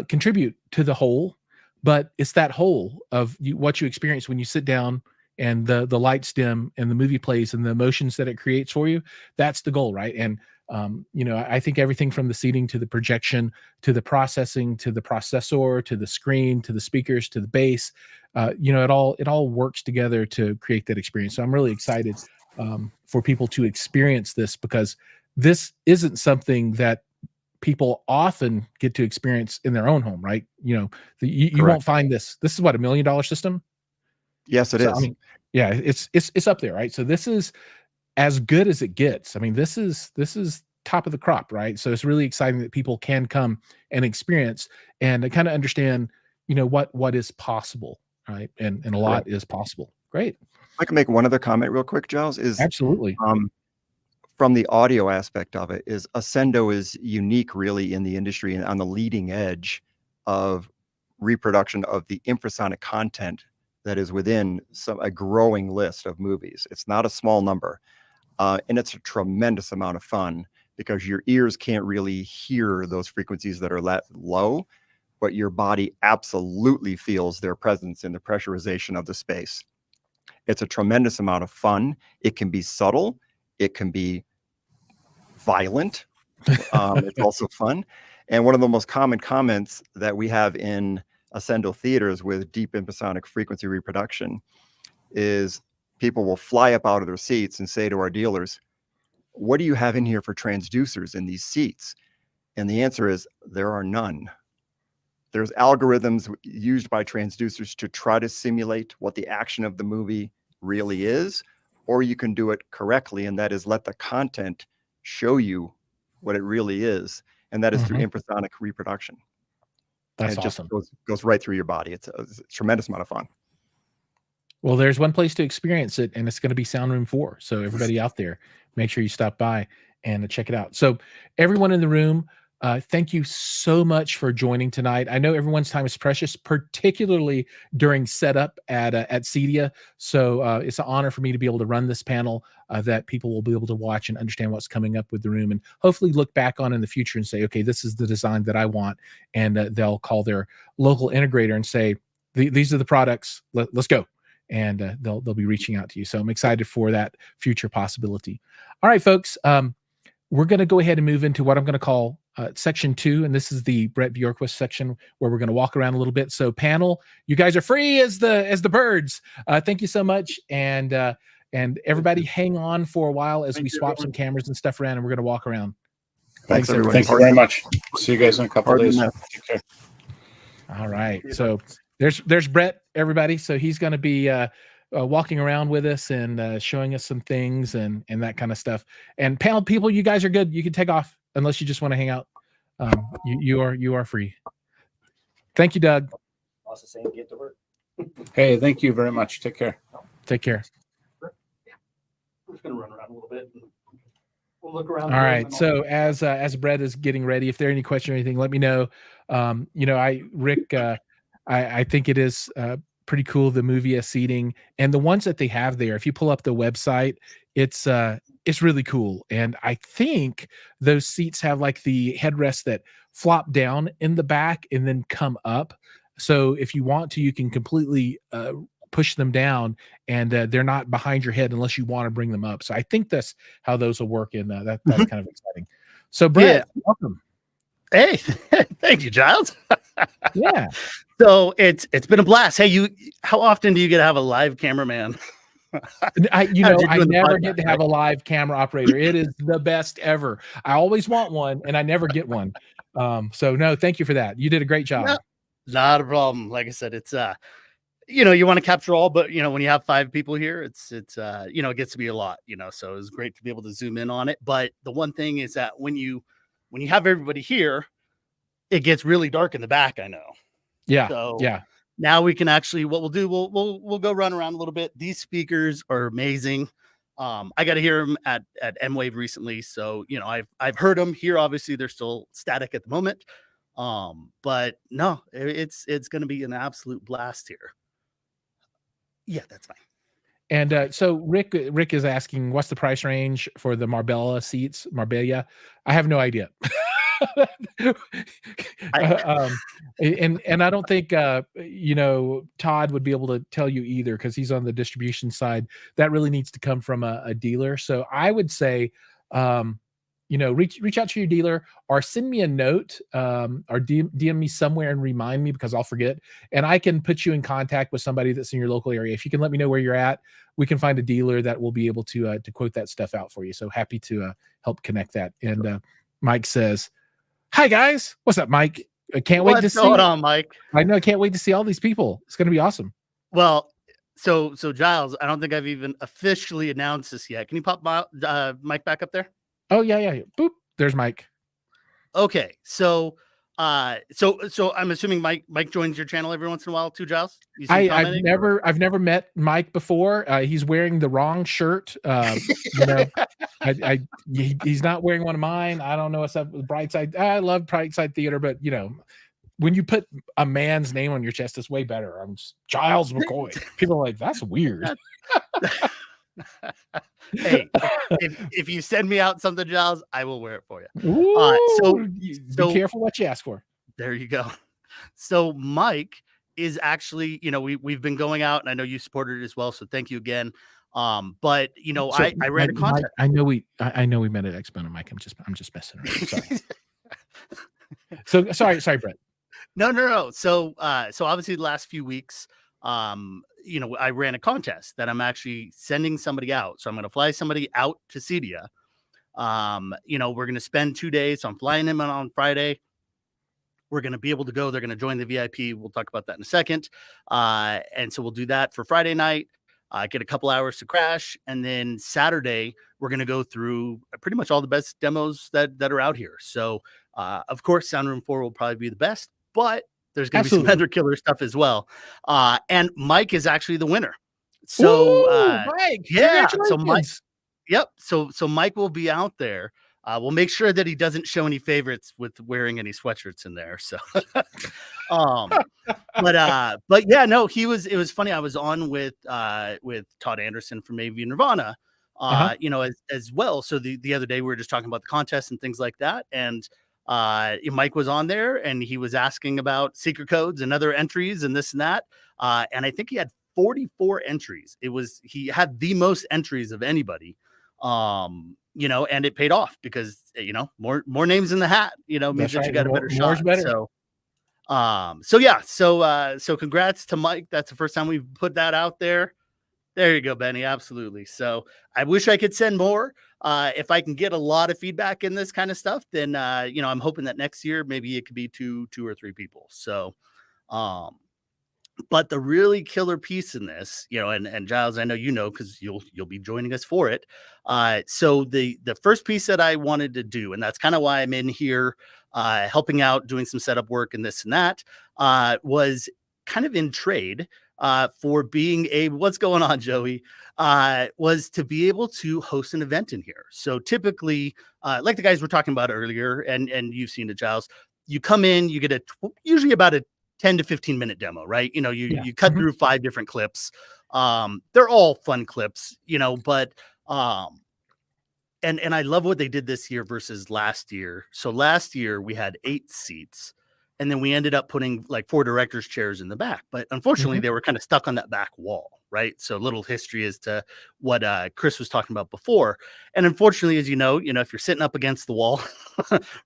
contribute to the whole, but it's that whole of what you experience when you sit down and the lights dim and the movie plays and the emotions that it creates for you. That's the goal, right? And I think everything from the seating to the projection to the processing to the processor to the screen to the speakers to the bass, it all works together to create that experience. So I'm really excited for people to experience this, because this isn't something that people often get to experience in their own home, right? You won't find this. This is what, $1 million system? Yes, it is. I mean, yeah, it's up there, right? So this is as good as it gets. I mean, this is top of the crop, right? So it's really exciting that people can come and experience and kind of understand, what is possible, right? And a lot is possible. Great. I can make one other comment real quick, Giles. Absolutely. from the audio aspect of it is Ascendo is unique really in the industry and on the leading edge of reproduction of the infrasonic content that is within a growing list of movies. It's not a small number, and it's a tremendous amount of fun because your ears can't really hear those frequencies that are that low, but your body absolutely feels their presence in the pressurization of the space. It's a tremendous amount of fun. It can be subtle. It can be violent. It's also fun. And one of the most common comments that we have in Ascendo theaters with deep infrasonic frequency reproduction is people will fly up out of their seats and say to our dealers, what do you have in here for transducers in these seats? And the answer is there are none. There's algorithms used by transducers to try to simulate what the action of the movie really is, or you can do it correctly, and that is let the content show you what it really is, and that is through infrasonic reproduction. That's and it awesome. just goes right through your body. It's a tremendous amount of fun. Well, there's one place to experience it, and it's going to be Sound Room 4. So everybody out there, make sure you stop by and check it out. So everyone in the room, thank you so much for joining tonight. I know everyone's time is precious, particularly during setup at Cedia. So it's an honor for me to be able to run this panel that people will be able to watch and understand what's coming up with the room, and hopefully look back on in the future and say, okay, this is the design that I want. And they'll call their local integrator and say, these are the products, let's go. And they'll be reaching out to you. So I'm excited for that future possibility. All right, folks, we're going to go ahead and move into what I'm going to call section 2, and this is the Brett Bjorkquist section where we're going to walk around a little bit. So panel, you guys are free as the birds. Thank you so much, and everybody hang on for a while as we swap some cameras and stuff around, and we're going to walk around. Thanks everyone. Thank you very much. See you guys in a couple of days. Take care. All right. So there's Brett, everybody. So he's going to be walking around with us and showing us some things and that kind of stuff. And panel people, you guys are good. You can take off unless you just want to hang out. You are free. Thank you, Doug. Also saying get to work. Hey, thank you very much. Take care. Take care. We're just gonna run around a little bit. We'll look around. All right. So as Brett is getting ready, if there are any questions or anything, let me know. Rick, I think it is pretty cool, the Moovia seating and the ones that they have there. If you pull up the website, it's really cool. And I think those seats have like the headrests that flop down in the back and then come up. So if you want to, you can completely push them down, and they're not behind your head unless you want to bring them up. So I think that's how those will work, and that's kind of exciting. So Brett, welcome. Hey, thank you, Giles. Yeah. So it's been a blast. Hey, how often do you get to have a live cameraman? I never get to have a live camera operator. It is the best ever. I always want one, and I never get one. So no, thank you for that. You did a great job. No, not a problem. Like I said, it's you want to capture all, but when you have 5 people here, it gets to be a lot. So it was great to be able to zoom in on it. But the one thing is that when you have everybody here, it gets really dark in the back. I know. Yeah. So yeah. Now we can actually, what we'll do, we'll go run around a little bit. These speakers are amazing. I got to hear them at M-Wave recently. So, I've heard them here. Obviously they're still static at the moment. But no, it's going to be an absolute blast here. Yeah, that's fine. And so Rick is asking, what's the price range for the Marbella seats? Marbella? I have no idea. And I don't think Todd would be able to tell you either, because he's on the distribution side. That really needs to come from a dealer. So I would say reach out to your dealer, or send me a note, or DM me somewhere and remind me, because I'll forget, and I can put you in contact with somebody that's in your local area. If you can let me know where you're at, we can find a dealer that will be able to quote that stuff out for you. So happy to help connect that. And Mike says, hi guys, what's up, Mike? I can't wait to see. What's going on, Mike? I know, I can't wait to see all these people. It's going to be awesome. Well, so Giles, I don't think I've even officially announced this yet. Can you pop Mike back up there? Oh yeah. Boop. There's Mike. Okay, so So I'm assuming Mike joins your channel every once in a while too, Giles? You see him I've commenting, or- never met Mike before. He's wearing the wrong shirt. He's not wearing one of mine. I don't know what's up with Brightside. I love Brightside Theater, but when you put a man's name on your chest, it's way better. I'm just Giles McCoy. People are like, that's weird. Hey, if you send me out something, Giles, I will wear it for you. Ooh, be careful what you ask for. There you go. So Mike is actually, we've been going out, and I know you supported it as well. So thank you again. But I ran a contest. I know we met at Expo, and Mike. I'm just messing around. Sorry. sorry, Brett. No. So obviously the last few weeks, I ran a contest that I'm actually sending somebody out. So I'm going to fly somebody out to Cedia. We're going to spend 2 days. So I'm flying him on Friday. We're going to be able to go. They're going to join the VIP. We'll talk about that in a second. And so we'll do that for Friday night. Get a couple hours to crash. And then Saturday, we're going to go through pretty much all the best demos that are out here. So, of course, Sound Room 4 will probably be the best, but there's going to be some other killer stuff as well. And Mike is actually the winner. So, Mike, yeah. So Mike, yep. So Mike will be out there. We'll make sure that he doesn't show any favorites with wearing any sweatshirts in there. So, but yeah, no, it was funny. I was on with Todd Anderson from AV Nirvana, as well. So the other day we were just talking about the contest and things like that. And Mike was on there and he was asking about secret codes and other entries and this and that. And I think he had 44 entries. He had the most entries of anybody. And it paid off because more names in the hat, means that you got a better shot. So congrats to Mike. That's the first time we've put that out there. There you go, Benny. Absolutely. So I wish I could send more. If I can get a lot of feedback in this kind of stuff, then I'm hoping that next year maybe it could be two or three people. So but the really killer piece in this, and Giles, I know because you'll be joining us for it. So the first piece that I wanted to do, and that's kind of why I'm in here, helping out, doing some setup work and this and that, was kind of in trade for being what's going on, Joey, was to be able to host an event in here. So typically, like the guys were talking about earlier, and you've seen it, Giles, you come in, you get usually about a 10 to 15 minute demo, right? You cut through 5 different clips. They're all fun clips, but and I love what they did this year versus last year. So last year we had 8 seats, and then we ended up putting like 4 directors' chairs in the back. But unfortunately, they were kind of stuck on that back wall, right? So little history as to what Chris was talking about before. And unfortunately, as if you're sitting up against the wall,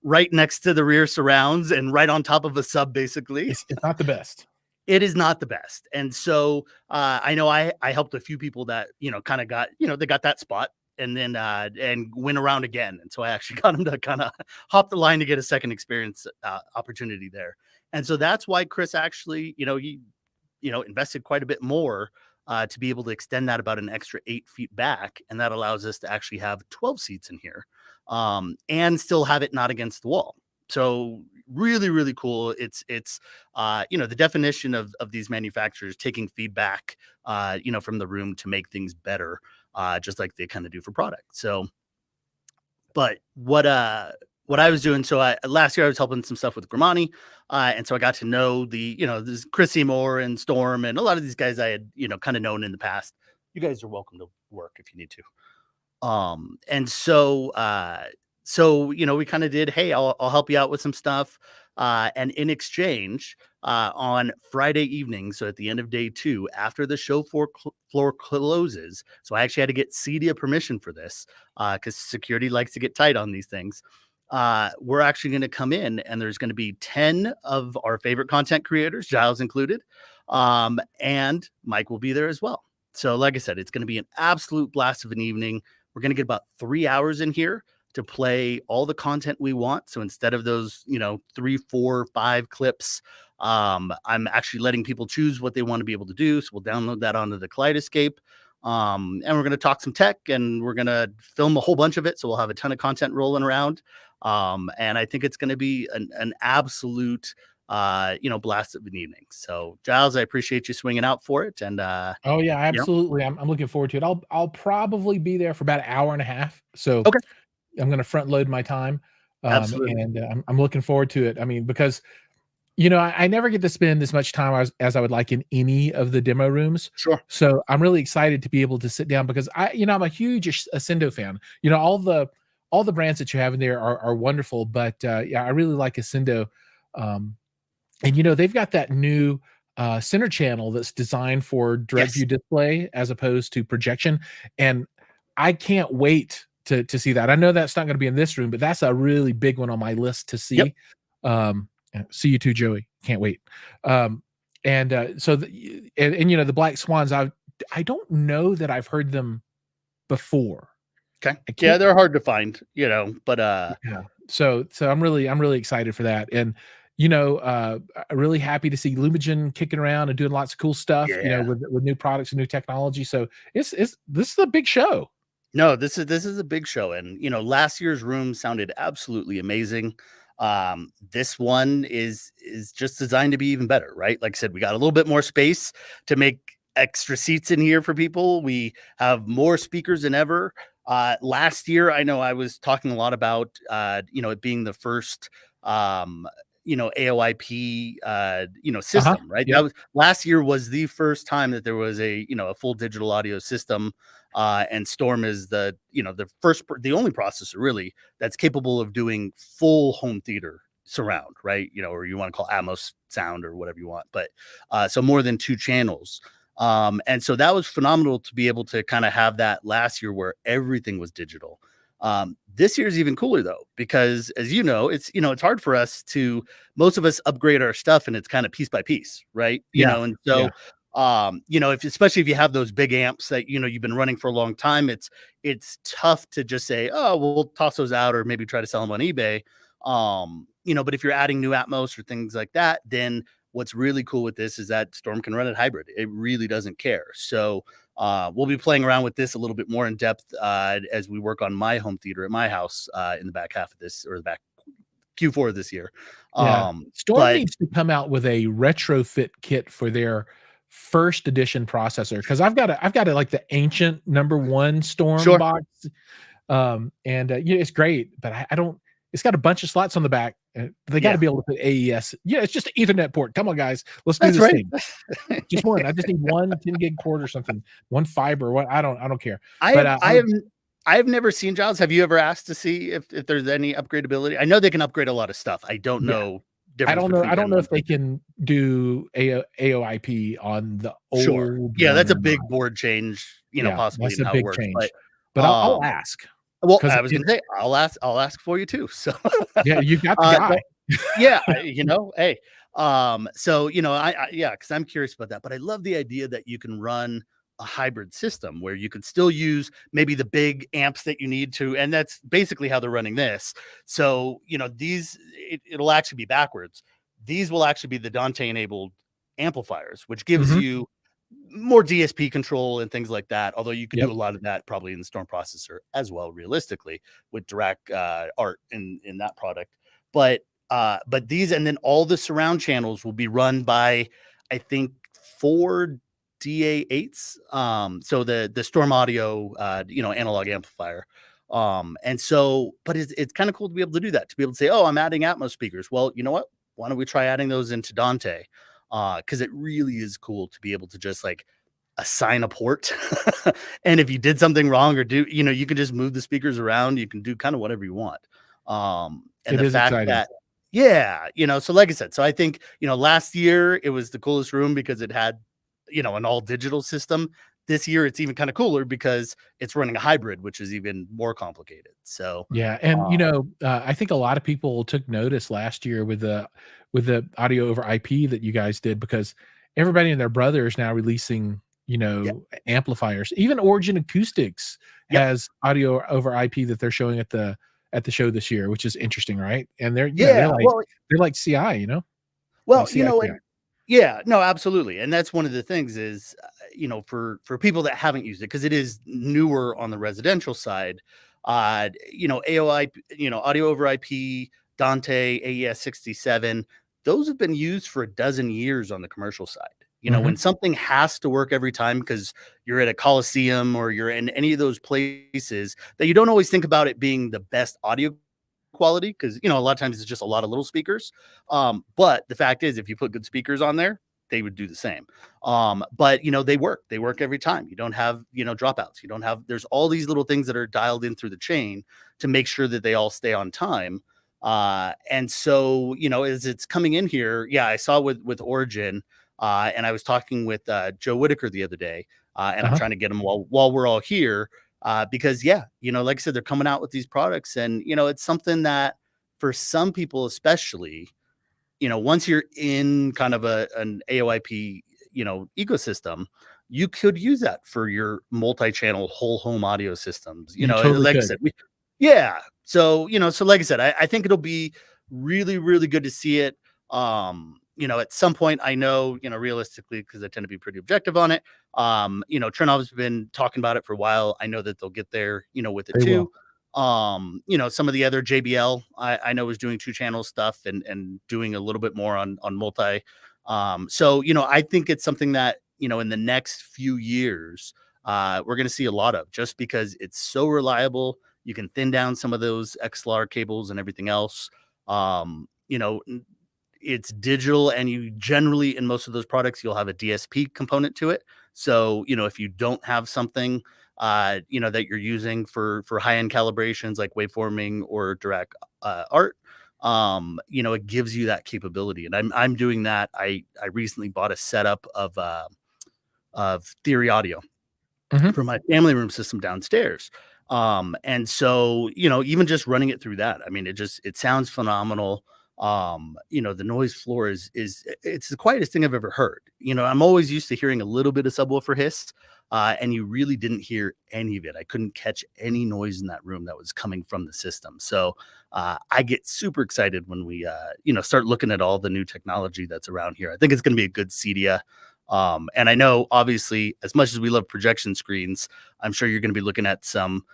right next to the rear surrounds and right on top of a sub, basically, it's not the best. It is not the best. And so I know I helped a few people that, kind of got, they got that spot and then and went around again. And so I actually got him to kind of hop the line to get a second experience opportunity there. And so that's why Chris actually, he invested quite a bit more to be able to extend that about an extra 8 feet back. And that allows us to actually have 12 seats in here and still have it not against the wall. So really, really cool. It's the definition of these manufacturers taking feedback, from the room to make things better, just like they kind of do for product. So, but what I was doing, so last year I was helping some stuff with Grimani, and so I got to know this Chris Seymour and Storm and a lot of these guys I had, kind of known in the past. You guys are welcome to work if you need to. And so, we kind of did, hey, I'll help you out with some stuff. And in exchange, on Friday evening, so at the end of day 2, after the show floor closes, so I actually had to get Cedia permission for this, because security likes to get tight on these things. We're actually going to come in, and there's going to be 10 of our favorite content creators, Giles included, and Mike will be there as well. So like I said, it's going to be an absolute blast of an evening. We're going to get about 3 hours in here to play all the content we want. So instead of those, 3, 4, 5 clips, I'm actually letting people choose what they want to be able to do. So we'll download that onto the Kaleidoscape. And we're going to talk some tech, and we're going to film a whole bunch of it. So we'll have a ton of content rolling around. And I think it's going to be an absolute, blast of an evening. So Giles, I appreciate you swinging out for it. And Oh yeah, absolutely. I'm looking forward to it. I'll probably be there for about an hour and a half. So Okay. I'm going to front load my time. Absolutely. And I'm looking forward to it. I mean, because I never get to spend as much time as I would like in any of the demo rooms. Sure. So I'm really excited to be able to sit down because I'm a huge Ascendo fan. All the brands that you have in there are wonderful, but I really like Ascendo. And they've got that new center channel that's designed for direct view display as opposed to projection, and I can't wait to see that. I know that's not going to be in this room, but that's a really big one on my list to see. See you too, Joey. Can't wait. So the Black Swans, I don't know that I've heard them before. Okay. Yeah, they're hard to find, but So I'm really excited for that. And really happy to see Lumagen kicking around and doing lots of cool stuff, with new products and new technology. So this is a big show. No, this is a big show. And last year's room sounded absolutely amazing. This one is just designed to be even better, right? Like I said, we got a little bit more space to make extra seats in here for people. We have more speakers than ever. Last year, I know I was talking a lot about it being the first AOIP system, right? Yep. That was last year was the first time that there was a full digital audio system. And Storm is the only processor really that's capable of doing full home theater surround, right? Or you want to call Atmos sound or whatever you want, but so more than 2 channels. And so that was phenomenal to be able to kind of have that last year where everything was digital. This year's even cooler though, because as it's hard for us most of us upgrade our stuff and it's kind of piece by piece, right? And so especially if you have those big amps that you've been running for a long time, it's tough to just say, oh, well, we'll toss those out or maybe try to sell them on eBay. But if you're adding new Atmos or things like that, then what's really cool with this is that Storm can run it hybrid. It really doesn't care. So we'll be playing around with this a little bit more in depth as we work on my home theater at my house in the back half of this, or the back Q4 of this year. Storm needs to come out with a retrofit kit for their first edition processor, because I've got like the ancient #1 Storm box, it's great, but I don't. It's got a bunch of slots on the back. They got to be able to put AES. It's just an Ethernet port. Come on, guys, let's do this thing. Just one. I just need one 10 gig port or something. One fiber. What I don't care. I've never seen, Giles. Have you ever asked to see if there's any upgradability? I know they can upgrade a lot of stuff. I don't know. I don't know if they can do AOIP on the old. Sure. Yeah, that's a big board change. Possibly that's a how big it works. change. But I'll ask. Well, I was going to say I'll ask for you too. So yeah, you got the guy. Hey. So because I'm curious about that. But I love the idea that you can run a hybrid system where you could still use maybe the big amps that you need to, and that's basically how they're running this. So it'll actually be backwards. These will actually be the Dante enabled amplifiers, which gives you more DSP control and things like that. Although you can do a lot of that probably in the Storm processor as well, realistically, with direct art in that product. But these, and then all the surround channels will be run by, I think, 4 DA8s. So the Storm Audio, analog amplifier. And so, but it's kind of cool to be able to do that, to be able to say, oh, I'm adding Atmos speakers. Well, you know what? Why don't we try adding those into Dante? Because it really is cool to be able to just like assign a port. And if you did something wrong or you can just move the speakers around. You can do kind of whatever you want. And the fact that, so like I said, so I think, last year it was the coolest room because it had, an all digital system. This year it's even kind of cooler because it's running a hybrid, which is even more complicated. So yeah, and I think a lot of people took notice last year with the audio over IP that you guys did, because everybody and their brother is now releasing amplifiers. Even Origin Acoustics has audio over IP that they're showing at the show this year, which is interesting, right? And they're like CI, Well, no, absolutely. And that's one of the things is, you know, for people that haven't used it, because it is newer on the residential side, you know, AOI, you know, audio over IP, Dante, AES 67, those have been used for a dozen years on the commercial side. You know, when something has to work every time because you're at a Coliseum or you're in any of those places that you don't always think about it being the best audio quality, because, you know, a lot of times it's just a lot of little speakers. But the fact is, if you put good speakers on there, they would do the same. But, you know, they work every time. You don't have, you know, dropouts. You don't have, there's all these little things that are dialed in through the chain to make sure that they all stay on time. And so, you know, as it's coming in here, yeah, I saw with Origin, and I was talking with Joe Whitaker the other day, and I'm trying to get him while we're all here, because, yeah, you know, like I said, they're coming out with these products, and, you know, it's something that for some people, especially, you know, once you're in kind of an AOIP, you know, ecosystem, you could use that for your multi-channel whole home audio systems. You know, totally like I could. said, yeah. So, you know, so like I said, I think it'll be really, really good to see it. You know, at some point, I know, you know, realistically, because I tend to be pretty objective on it. You know, Trinov's been talking about it for a while. I know that they'll get there, you know, with it They too. will. You know, some of the other JBL I know is doing 2-channel stuff and doing a little bit more on multi. So, you know, I think it's something that, you know, in the next few years, we're going to see a lot of, just because it's so reliable. You can thin down some of those XLR cables and everything else. You know, it's digital, and you generally, in most of those products, you'll have a DSP component to it. So, you know, if you don't have something, you know, that you're using for high-end calibrations like waveforming or direct art, you know, it gives you that capability. And I'm doing that. I recently bought a setup of Theory Audio for my family room system downstairs. And so, you know, even just running it through that, I mean, it sounds phenomenal. You know, the noise floor is it's the quietest thing I've ever heard. You know, I'm always used to hearing a little bit of subwoofer hiss, and you really didn't hear any of it. I couldn't catch any noise in that room that was coming from the system. So I get super excited when we you know, start looking at all the new technology that's around here. I think it's going to be a good Cedia. And I know, obviously, as much as we love projection screens, I'm sure you're going to be looking at some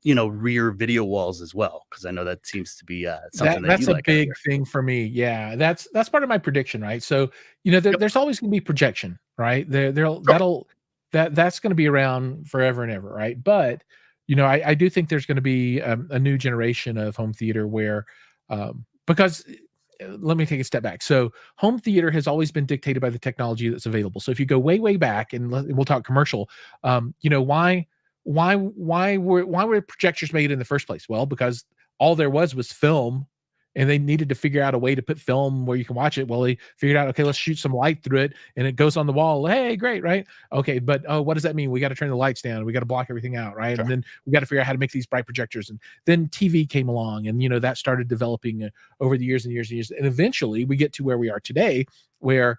you know, rear video walls as well, because I know that seems to be something That's you a like big thing for me. Yeah, that's part of my prediction, right? So, you know, there's always going to be projection, right? That's going to be around forever and ever, right? But, you know, I do think there's going to be a new generation of home theater where, because let me take a step back. So, home theater has always been dictated by the technology that's available. So, if you go way back, and we'll talk commercial, you know, why were projectors made in the first place? Well, because all there was film, and they needed to figure out a way to put film where you can watch it. Well, they figured out, okay, let's shoot some light through it, and it goes on the wall. Hey, great, right? Okay, but what does that mean? We got to turn the lights down. We got to block everything out, right? Sure. And then we got to figure out how to make these bright projectors. And then TV came along, and, you know, that started developing over the years and years and years. And eventually, we get to where we are today, where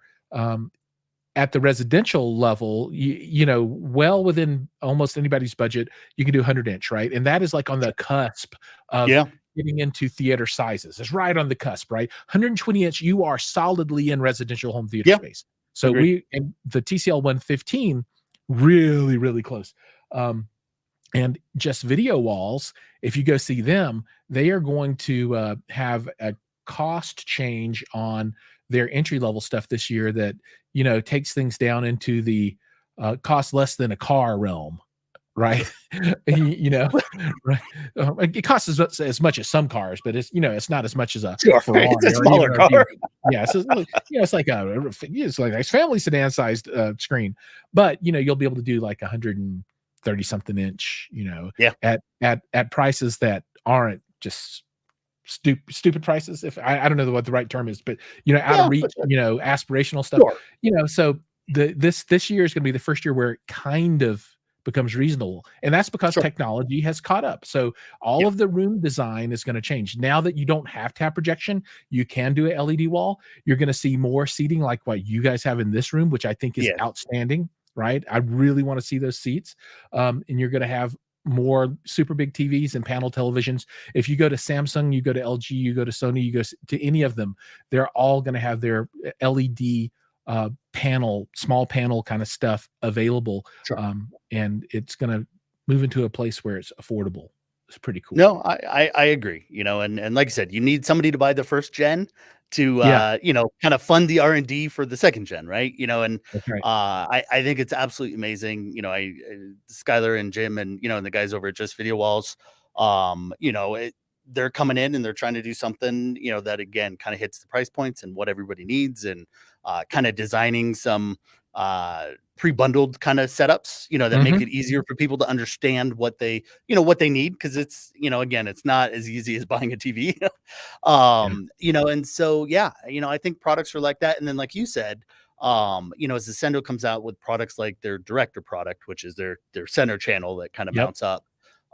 at the residential level, you know, well within almost anybody's budget, you can do 100-inch, right? And that is like on the cusp of getting into theater sizes. It's right on the cusp, right? 120-inch, you are solidly in residential home theater space. So and the TCL 115, really, really close. And just video walls, if you go see them, they are going to have a cost change on their entry level stuff this year that, you know, takes things down into the cost less than a car realm, right? You know, right? It costs as much as some cars, but it's, you know, it's not as much as a Ferrari. It's a smaller car. Yeah, so, you know, it's like a family sedan sized screen, but, you know, you'll be able to do like 130 something inch, you know, at prices that aren't just stupid prices. If I don't know what the right term is, but, you know, out of reach, you know, aspirational stuff, you know. So this year is going to be the first year where it kind of becomes reasonable, and that's because technology has caught up. So all of the room design is going to change now that you don't have to have projection. You can do an LED wall. You're going to see more seating like what you guys have in this room, which I think is outstanding, right? I really want to see those seats. And you're going to have more super big TVs and panel televisions. If you go to Samsung, you go to LG, you go to Sony, you go to any of them, they're all going to have their LED small panel kind of stuff available. Sure. And it's going to move into a place where it's affordable. It's pretty cool. No, I agree. And like I said, you need somebody to buy the first gen to Yeah. kind of fund the R&D for the second gen, right? And That's right. I think it's absolutely amazing. Skylar and Jim and and the guys over at Just Video Walls, they're coming in and they're trying to do something that again kind of hits the price points and what everybody needs, and kind of designing some pre-bundled kind of setups that make it easier for people to understand what they need, because it's again, it's not as easy as buying a TV. And so I think products are like that. And then like you said, as Ascendo comes out with products like their director product, which is their center channel that kind of mounts up,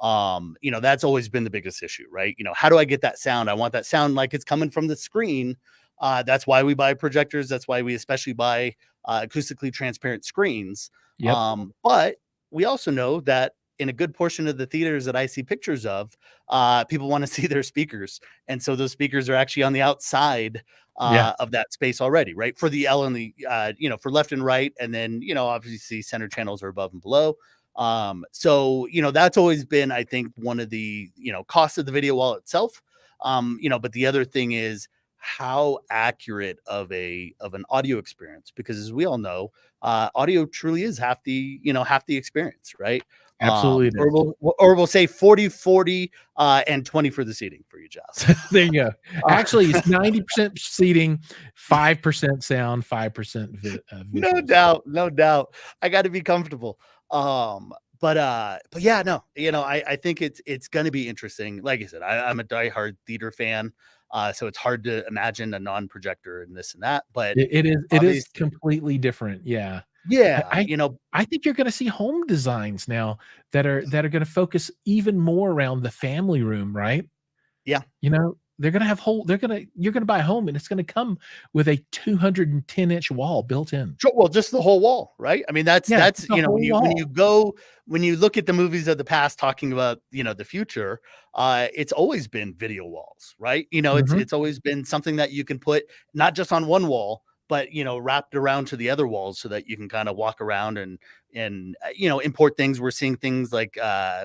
that's always been the biggest issue, right? How do I get that sound? I want that sound like it's coming from the screen. That's why we buy projectors. That's why we especially buy acoustically transparent screens. But we also know that in a good portion of the theaters that I see pictures of, people want to see their speakers. And so those speakers are actually on the outside of that space already, right? For the L and the, for left and right. And then, obviously center channels are above and below. So, that's always been, I think, one of the, costs of the video wall itself. But the other thing is how accurate of an audio experience, because as we all know, audio truly is half the experience, right? Absolutely. Or we'll say 40-40 and 20 for the seating for you, Giles. There you go. Actually, it's 90% seating, 5% sound, 5% No doubt. I got to be comfortable. But yeah, no, I think it's going to be interesting. Like I said, I'm a diehard theater fan. So it's hard to imagine a non-projector and this and that, but it is completely different. Yeah. Yeah. I think you're going to see home designs now that are going to focus even more around the family room, right? Yeah. They're going to have you're going to buy a home and it's going to come with a 210-inch wall built in. Sure. Well, just the whole wall, right? I mean, that's when you look at the movies of the past talking about, the future, it's always been video walls, right? It's always been something that you can put not just on one wall, but wrapped around to the other walls so that you can kind of walk around and import things. We're seeing things like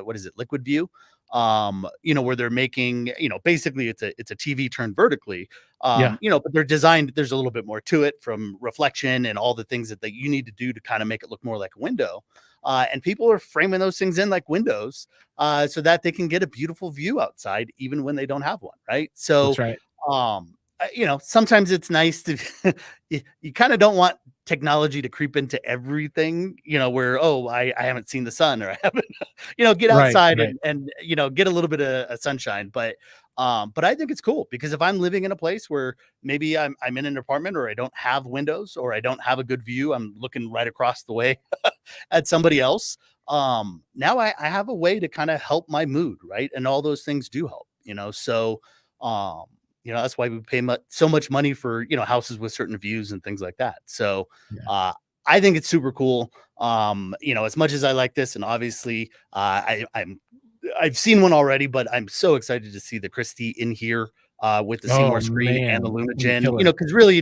what is it, Liquid View, where they're making, basically it's a TV turned vertically, but they're designed, there's a little bit more to it, from reflection and all the things that you need to do to kind of make it look more like a window. And people are framing those things in like windows, so that they can get a beautiful view outside, even when they don't have one. Right. So, that's right. Sometimes it's nice to, you kind of don't want technology to creep into everything, where, I haven't seen the sun, or I haven't, get outside and get a little bit of sunshine. But I think it's cool, because if I'm living in a place where maybe I'm in an apartment, or I don't have windows, or I don't have a good view, I'm looking right across the way at somebody else. Now I have a way to kind of help my mood. Right. And all those things do help, so, that's why we pay so much money for, houses with certain views and things like that. So, I think it's super cool. As much as I like this, and obviously, I've seen one already, but I'm so excited to see the Christie in here with the Seymour screen and the Lumagen. Because really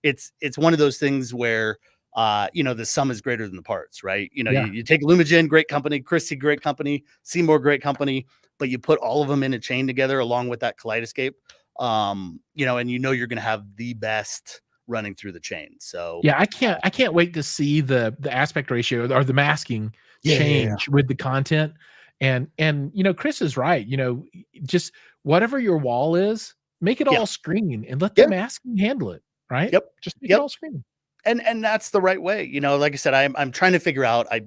it's one of those things where the sum is greater than the parts, right? You take Lumagen, great company; Christie, great company; Seymour, great company. But you put all of them in a chain together, along with that kaleidoscope. And you're going to have the best running through the chain. So I can't wait to see the aspect ratio or the masking change with the content. And Chris is right. Just whatever your wall is, make it all screen and let the masking handle it. Right. Yep. Just make it all screen. And that's the right way. Like I said, I'm trying to figure out, I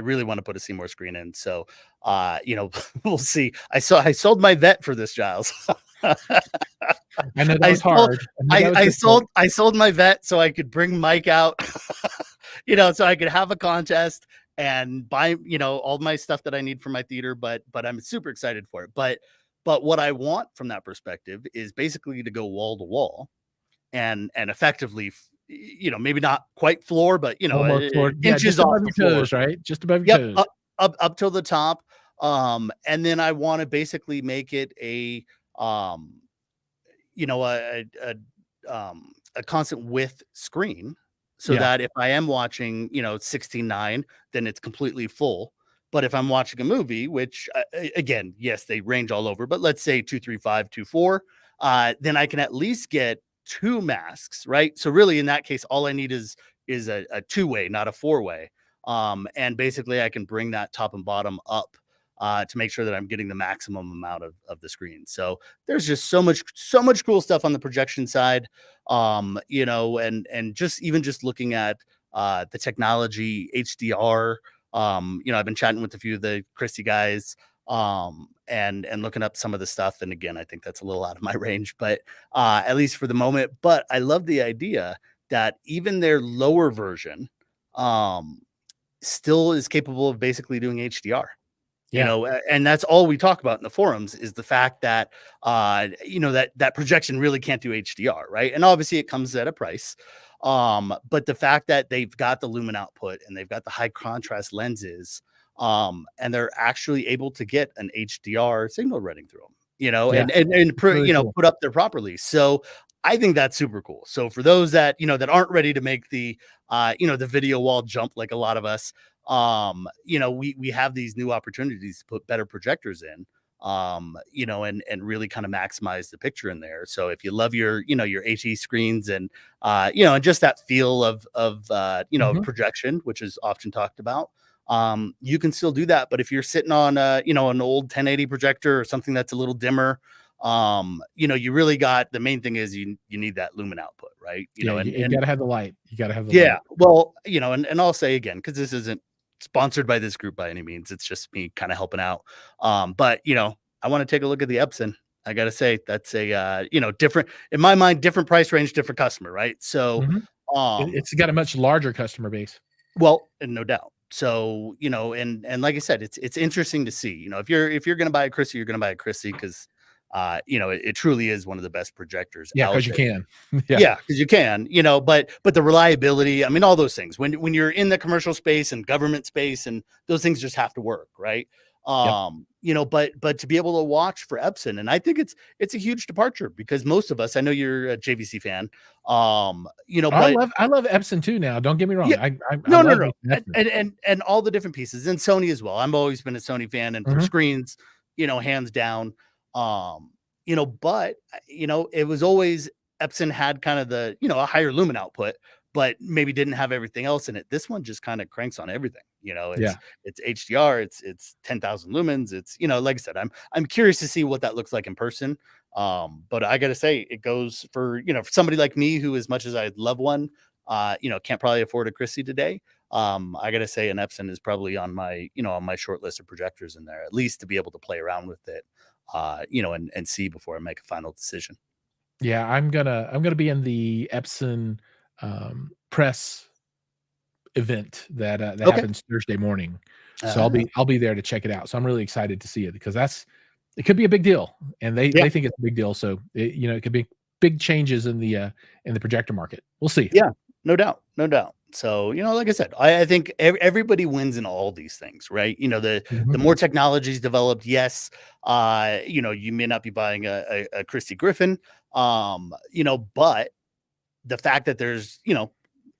really want to put a Seymour screen in. So, we'll see. I sold my vet for this, Giles. I know that was hard. I sold my vet so I could bring Mike out, so I could have a contest and buy, all my stuff that I need for my theater. But I'm super excited for it. But what I want from that perspective is basically to go wall to wall and effectively, maybe not quite floor, but inches off the toes, right? Just above your toes. Up till the top. And then I want to basically make it a constant width screen, so Yeah. that if I am watching, 16:9, then it's completely full. But if I'm watching a movie, which again, yes, they range all over, but let's say 235, 24, then I can at least get 2 masks, right? So really, in that case, all I need is a 2-way, not a 4-way. And basically, I can bring that top and bottom up to make sure that I'm getting the maximum amount of the screen. So there's just so much cool stuff on the projection side. And just looking at the technology, HDR. I've been chatting with a few of the Christie guys, and looking up some of the stuff. And again, I think that's a little out of my range, but at least for the moment. But I love the idea that even their lower version still is capable of basically doing HDR. Yeah. And that's all we talk about in the forums is the fact that that projection really can't do HDR, right? And obviously it comes at a price. But the fact that they've got the lumen output and they've got the high contrast lenses, and they're actually able to get an HDR signal running through them, Yeah. and Really cool. put up there properly. So I think that's super cool. So for those that that aren't ready to make the the video wall jump like a lot of us, we have these new opportunities to put better projectors in, and really kind of maximize the picture in there. So if you love your AT screens and and just that feel of Mhm. projection, which is often talked about, you can still do that. But if you're sitting on an old 1080 projector or something that's a little dimmer, you really got, the main thing is you need that lumen output, right? You gotta have the light. You gotta have the Yeah, light. well, and I'll say again, because this isn't sponsored by this group by any means. It's just me kind of helping out. But I want to take a look at the Epson. I gotta say that's a different, in my mind, different price range, different customer, right? So Mhm. It's got a much larger customer base. well, and no doubt. So, and like I said, it's interesting to see, if you're gonna buy a Christie, you're gonna buy a Christie because it truly is one of the best projectors Yeah, out because you there. can. Yeah, because you can, but the reliability, I mean, all those things. When you're in the commercial space and government space, and those things just have to work, right? But to be able to watch for Epson, and I think it's a huge departure because most of us, I know you're a JVC fan, I but love Epson too now. Don't get me wrong. yeah, I no, love no, me some Epson. and all the different pieces, and Sony as well. I've always been a Sony fan, and for Mhm. screens, hands down. But it was always Epson had kind of the a higher lumen output, but maybe didn't have everything else in it. This one just kind of cranks on everything. Yeah. It's HDR, it's 10,000 lumens. It's like I said, I'm curious to see what that looks like in person. But I gotta say, it goes for for somebody like me who, as much as I'd love one, can't probably afford a Christie today. I gotta say, an Epson is probably on my on my short list of projectors in there, at least to be able to play around with it, and see before I make a final decision. Yeah, I'm gonna be in the Epson press event that Okay. happens Thursday morning. So I'll be there to check it out. So I'm really excited to see it because it could be a big deal, and they Yeah. think it's a big deal. So it could be big changes in the projector market. We'll see. Yeah, no doubt, no doubt. So, like I said, I think everybody wins in all these things, right? The Mhm. more technology is developed, yes, you may not be buying a Christie Griffin, but the fact that there's,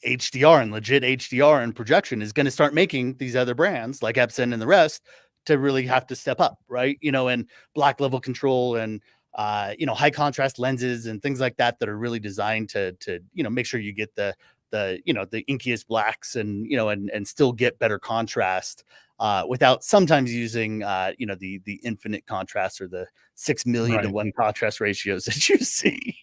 HDR and legit HDR and projection is going to start making these other brands like Epson and the rest to really have to step up, right? And black level control and high contrast lenses and things like that are really designed to make sure you get the the inkiest blacks and and still get better contrast without sometimes using the infinite contrast or the 6 million to Right. 1 contrast ratios that you see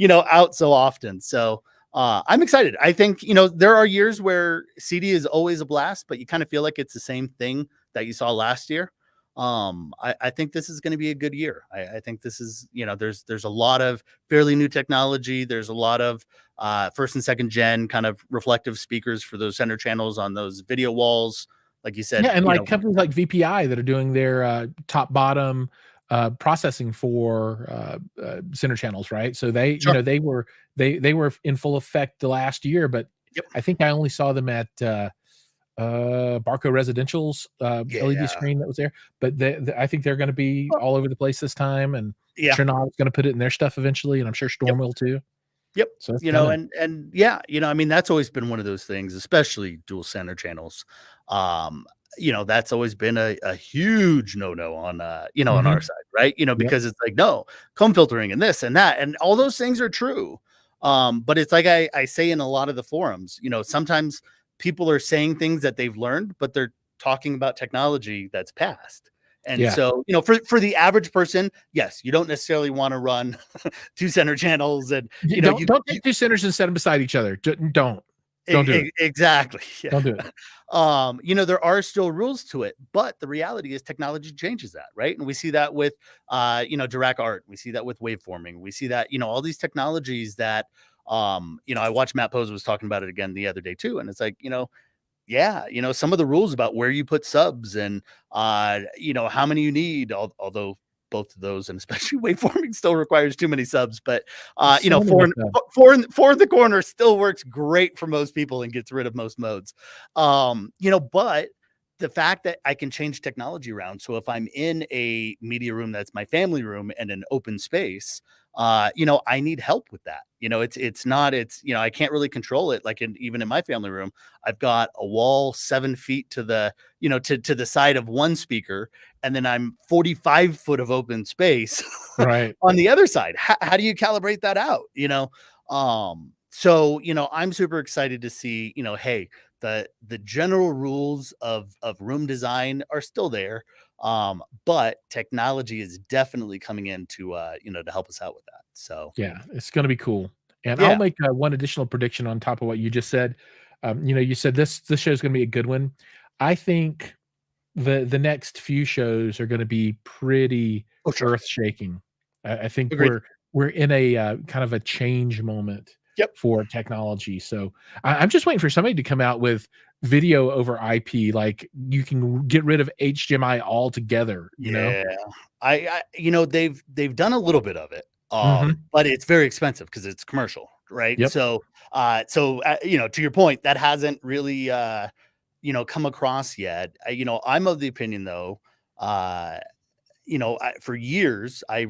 out so often. So I'm excited. I think there are years where CD is always a blast, but you kind of feel like it's the same thing that you saw last year. I think this is going to be a good year. I think this is, there's a lot of fairly new technology. There's a lot of first and second gen kind of reflective speakers for those center channels on those video walls. Like you said, Yeah, and like companies like VPI that are doing their top bottom processing for center channels, right? So they Sure. they were in full effect the last year, but Yep. I think I only saw them at Barco Residential's LED Yeah. screen that was there. But I think they're going to be all over the place this time, and Yeah. Chernobyl is going to put it in their stuff eventually, and I'm sure Storm Yep. will too. Yep. So it's You know, kinda and yeah, you know, I mean, that's always been one of those things, especially dual center channels. Um, you know, that's always been a huge no-no on you know, on our Mhm. side, right? You know, Yep. because it's like, no, comb filtering and this and that, and all those things are true. But it's like I say in a lot of the forums, you know, sometimes people are saying things that they've learned, but they're talking about technology that's past. And Yeah. so, you know, for the average person, yes, you don't necessarily want to run two center channels, and Y you know, don't take 2 centers and set them beside each other. Don't. Don't do it. Exactly. Yeah. Don't do it. You know, there are still rules to it, but the reality is technology changes that, right? And we see that with you know, direct art. We see that with waveforming. We see that, you know, all these technologies that you know, I watched Matt Pose was talking about it again the other day too. And it's like, you know, yeah, you know, some of the rules about where you put subs and you know, how many you need, although both of those and especially waveforming still requires too many subs, but you know, So many stuff. four in the corner still works great for most people and gets rid of most modes. You know, but the fact that I can change technology around, so if I'm in a media room that's my family room and an open space, you know, I need help with that. You know, it's not, it's, you know, I can't really control it. Like even in my family room, I've got a wall 7 feet to the, you know, to the side of one speaker, and then I'm 45 foot of open space Right. on the other side. How do you calibrate that out? You know, so you know, I'm super excited to see, you know, hey, the general rules of room design are still there, but technology is definitely coming in to you know, to help us out with that. So Yeah, it's gonna be cool. And I'll yeah, make, one additional prediction on top of what you just said. You know, you said this show is gonna be a good one. I think the next few shows are gonna be pretty oh sure, earth-shaking. I think agreed. we're in a, kind of a change moment Yep. for technology, so I'm just waiting for somebody to come out with video over IP, like, you can get rid of HDMI altogether, you know? Yeah. I you know, they've done a little bit of it. Mhm. But it's very expensive because it's commercial, right? Yep. So you know, to your point, that hasn't really you know, come across yet. You know, I'm of the opinion though, uh you know, for years, I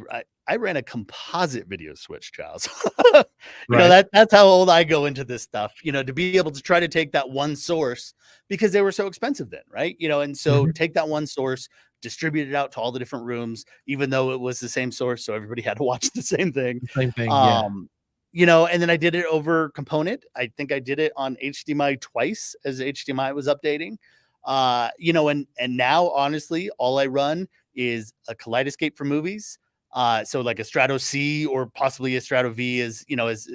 ran a composite video switch, Charles. You know, Right. that's how old I go into this stuff, you know, to be able to try to take that one source because they were so expensive then, right? You know, and so Mhm. take that one source, distribute it out to all the different rooms, even though it was the same source, so everybody had to watch the same thing. The same thing, yeah. You know, and then I did it over component. I think I did it on HDMI twice as HDMI was updating. You know, and now honestly, all I run is a Kaleidoscape for movies. So like a Strato C or possibly a Strato V is, you know, is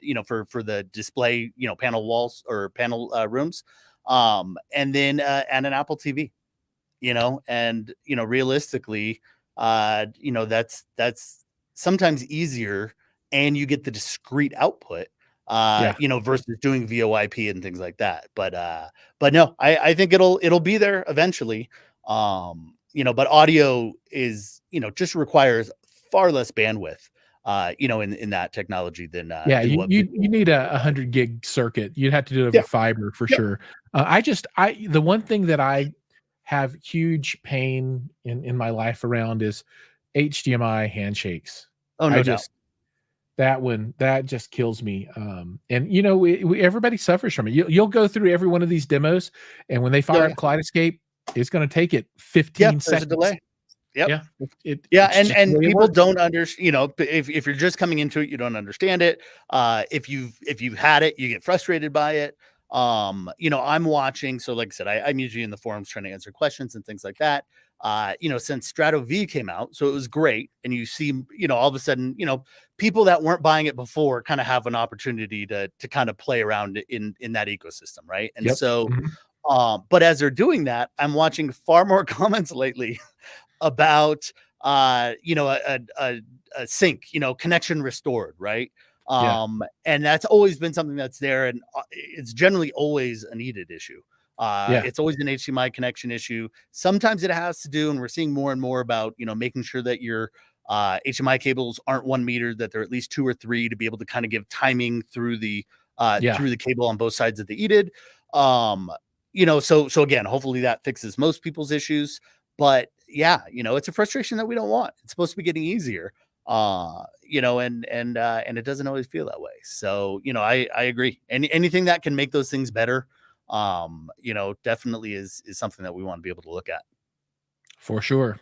you know, for the display, you know, panel walls or panel rooms. And then and an Apple TV, you know, and you know, realistically, you know, that's sometimes easier and you get the discrete output Yeah. you know, versus doing VoIP and things like that. But no, I think it'll be there eventually. You know, but audio is, you know, just requires far less bandwidth you know, in that technology Yeah, than you what you video you need a provides. 100 gig circuit. You'd have to do it over Yeah. fiber for Yep. sure. I the one thing that I have huge pain in my life around is HDMI handshakes. Oh, I no doubt. just that just kills me. And you know, everybody suffers from it. You'll go through every one of these demos, and when they fire Yeah. up Kaleidoscape, it's going to take it Yeah. 15 There's a seconds. delay. Yep. Yeah, Yeah, it's just the and way it people works. don't understand. You know, if you're just coming into it, you don't understand it. If you've had it, you get frustrated by it. You know, I'm watching. So, like I said, I'm usually in the forums trying to answer questions and things like that. You know, since Strato V came out, so it was great, and you see, you know, all of a sudden, you know, people that weren't buying it before kind of have an opportunity to kind of play around in that ecosystem, right? And Yep. so, Mhm. but as they're doing that, I'm watching far more comments lately about you know, a sync, you know, connection restored, right? Yeah. And that's always been something that's there, and it's generally always a needed issue. Yeah. It's always an HDMI connection issue. Sometimes it has to do, and we're seeing more and more about, you know, making sure that your HDMI cables aren't 1 meter, that they're at least 2 or 3 to be able to kind of give timing Yeah. through the cable on both sides of the EDID. Um, you know, so again, hopefully that fixes most people's issues. But yeah, you know, it's a frustration that we don't want. It's supposed to be getting easier. You know, and it doesn't always feel that way. So, you know, I agree. Anything that can make those things better, you know, definitely is something that we want to be able to look at. For sure.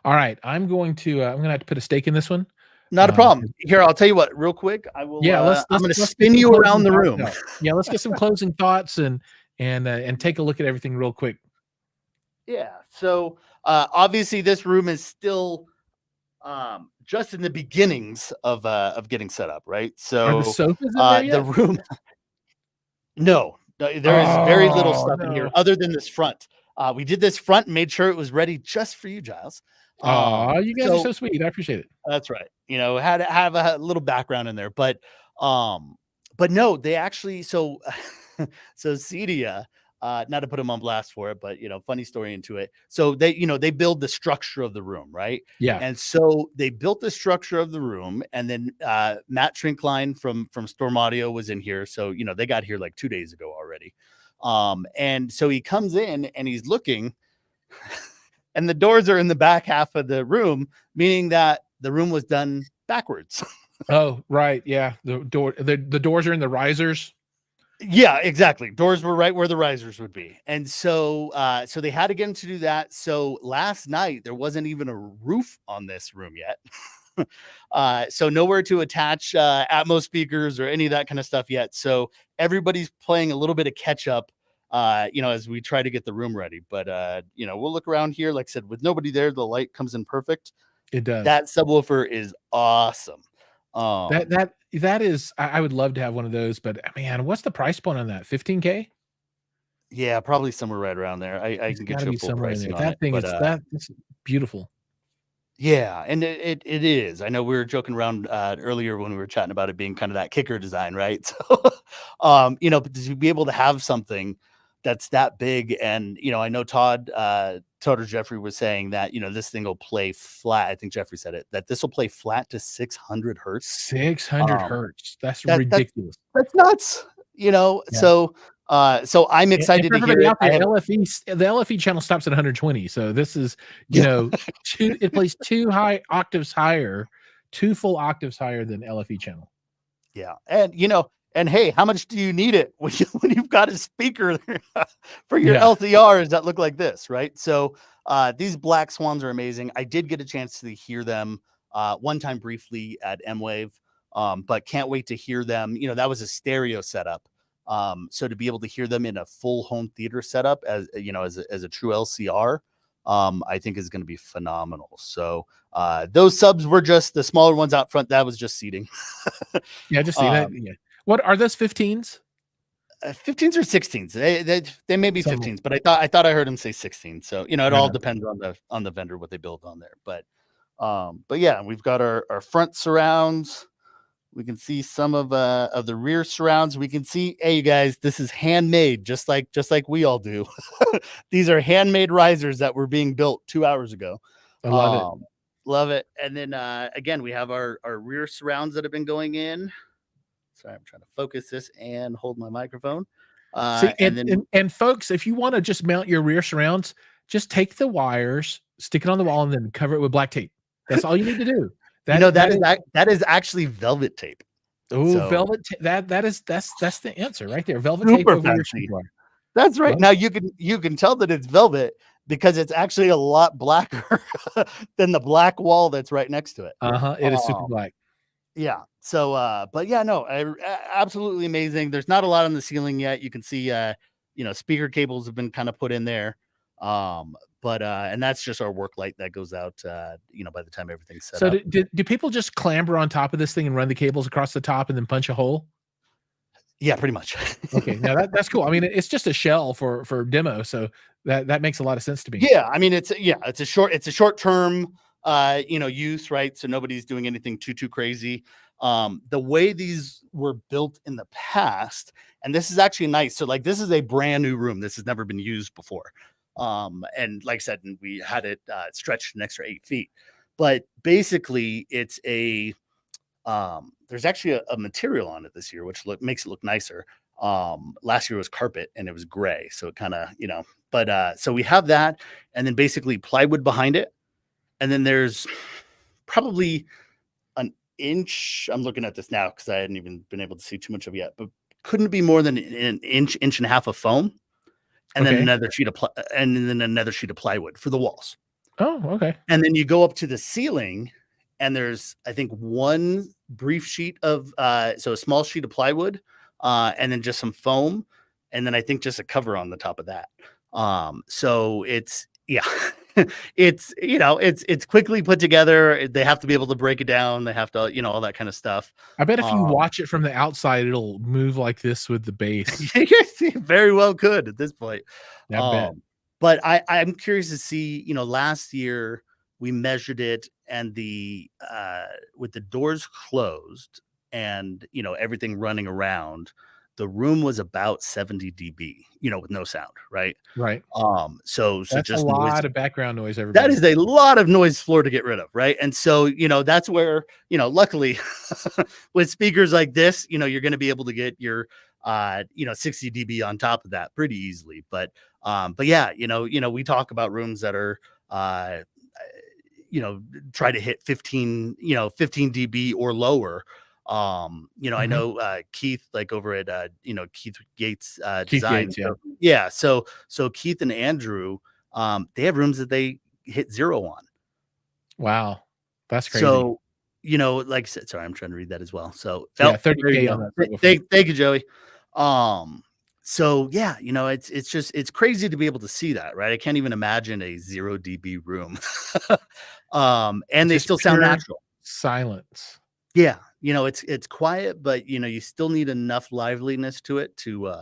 All right, I'm gonna have to put a stake in this one. Not a problem. Here, I'll tell you what, real quick. I will. Yeah, I'm going to let's get spin some you closing around the thoughts room. out. Yeah, let's get some closing thoughts and take a look at everything real quick. Yeah. So obviously, this room is still just in the beginnings of getting set up, right? Are the So sofas in there yet? the room. No, there is very little Oh, stuff in here no. other than this front. We did this front and made sure it was ready just for you, Giles. Aw, you guys are so so sweet. I appreciate it. That's right. You know, had to have a little background in there, but no, they actually so Cedia, not to put them on blast for it, but you know, funny story into it. So they, you know, they build the structure of the room, right? Yeah. And so they built the structure of the room, and then Matt Trinkline from Storm Audio was in here. So, you know, they got here like 2 days ago already. And so he comes in and he's looking, and the doors are in the back half of the room, meaning that the room was done backwards. Oh, right. Yeah. The doors are in the risers. Yeah, exactly. Doors were right where the risers would be. And so so they had to get him to do that. So last night there wasn't even a roof on this room yet. So nowhere to attach Atmos speakers or any of that kind of stuff yet. So everybody's playing a little bit of catch up, you know, as we try to get the room ready. But you know, we'll look around here. Like I said, with nobody there, the light comes in perfect. It does. That subwoofer is awesome. That is, I would love to have one of those, but man, what's the price point on that? 15K? Yeah, probably somewhere right around there. I It's can got get to you be a full somewhere in pricing there. on That it. thing But is it's beautiful. yeah, and it is. I know we were joking around earlier when we were chatting about it being kind of that kicker design, right? So, you know, but to be able to have something that's that big, and you know, I know Todd or Jeffrey was saying that, you know, this thing will play flat. I think Jeffrey said it, that this will play flat to 600 hertz. 600 hertz. That's That's ridiculous. nuts. You know, Yeah. so I'm And excited for to hear everybody it. out there, the LFE channel stops at 120. So this is, you know, it plays 2 octaves higher, 2 full octaves higher than LFE channel. Yeah, and you know, and hey, how much do you need it when you've got a speaker for your LCRs that look like this, right? So these Black Swans are amazing. I did get a chance to hear them one time briefly at M-Wave, but can't wait to hear them. You know, that was a stereo setup. So to be able to hear them in a full home theater setup, as you know, as a true LCR, I think is going to be phenomenal. So those subs were just the smaller ones out front. That was just seating. Yeah, just see that. Yeah. What are those 15s? 15s or 16s. They may be 15s, but I thought I heard him say 16. So, you know, it all depends on the vendor, what they build on there. But yeah, we've got our front surrounds. We can see some of the rear surrounds. We can see, hey, you guys, this is handmade, just like we all do. These are handmade risers that were being built 2 hours ago. I love it. Love it. And then again, we have our rear surrounds that have been going in. Sorry, I'm trying to focus this and hold my microphone. See, and folks, if you want to just mount your rear surrounds, just take the wires, stick it on the wall, and then cover it with black tape. That's all you need to do. That is actually velvet tape. Oh, So- velvet. That's the answer right there. Velvet Super tape over your fancy. sheet wire. That's right. Well- Now you can tell that it's velvet because it's actually a lot blacker than the black wall that's right next to it. It is super black. Yeah. So, but yeah, no, absolutely amazing. There's not a lot on the ceiling yet. You can see, you know, speaker cables have been kind of put in there. But and that's just our work light that goes out, you know, by the time everything's set So up. do people just clamber on top of this thing and run the cables across the top and then punch a hole? Yeah, pretty much. Okay, now that's cool. I mean, it's just a shell for demo, so that makes a lot of sense to me. Yeah, I mean, it's a short term, you know, use, right? So nobody's doing anything too crazy. The way these were built in the past, and this is actually nice. So like, this is a brand new room. This has never been used before. And like I said, we had it stretched an extra 8 feet, but basically it's a, there's actually a material on it this year, which makes it look nicer. Last year was carpet and it was gray. So it kind of, you know, but, so we have that and then basically plywood behind it. And then there's probably an inch. I'm looking at this now because I hadn't even been able to see too much of it yet, but couldn't be more than an inch and a half of foam, and then another sheet of another sheet of plywood for the walls. Oh, okay. And then you go up to the ceiling, and there's, I think, one brief sheet of so a small sheet of plywood, and then just some foam, and then I think just a cover on the top of that. So it's it's quickly put together. They have to be able to break it down. They have to, all that kind of stuff. I bet if you watch it from the outside, it'll move like this with the base. Very well could at this point. I bet. But I'm curious to see, last year we measured it, and with the doors closed and, everything running around, the room was about 70 dB, with no sound, right? Right. So that's just a lot of background noise. Everybody. That is a lot of noise floor to get rid of, right? And so, that's where, luckily with speakers like this, you're going to be able to get your 60 dB on top of that pretty easily. But yeah, we talk about rooms that are try to hit 15 dB or lower. I know Keith, like over at Keith Yates Design. Yeah. So Keith and Andrew, they have rooms that they hit 0 on. Wow, that's crazy. So like I said, sorry, I'm trying to read that as well. So 30K on that. Thank you, Joey. So yeah, it's crazy to be able to see that, right? I can't even imagine a 0 dB room. And they still sound natural. Silence. Yeah, it's quiet, but you still need enough liveliness to it to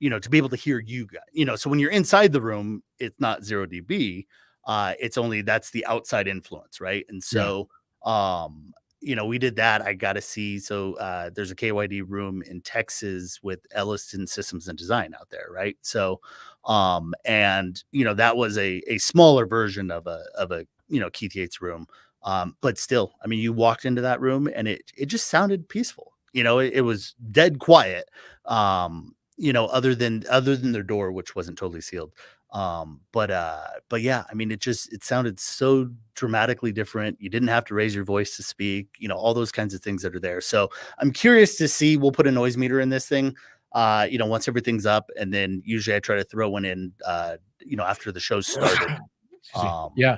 to be able to hear you guys. So when you're inside the room, it's not 0 dB. It's only, that's the outside influence, right? And so we did that. I got to see. So there's a KYD room in Texas with Elliston Systems and Design out there, right? So and that was a smaller version of a Keith Yates room. But still, I mean, you walked into that room and it just sounded peaceful. It was dead quiet. Other than their door, which wasn't totally sealed. But yeah, I mean, it sounded so dramatically different. You didn't have to raise your voice to speak, all those kinds of things that are there. So I'm curious to see, we'll put a noise meter in this thing, once everything's up, and then usually I try to throw one in, after the show started. So yeah.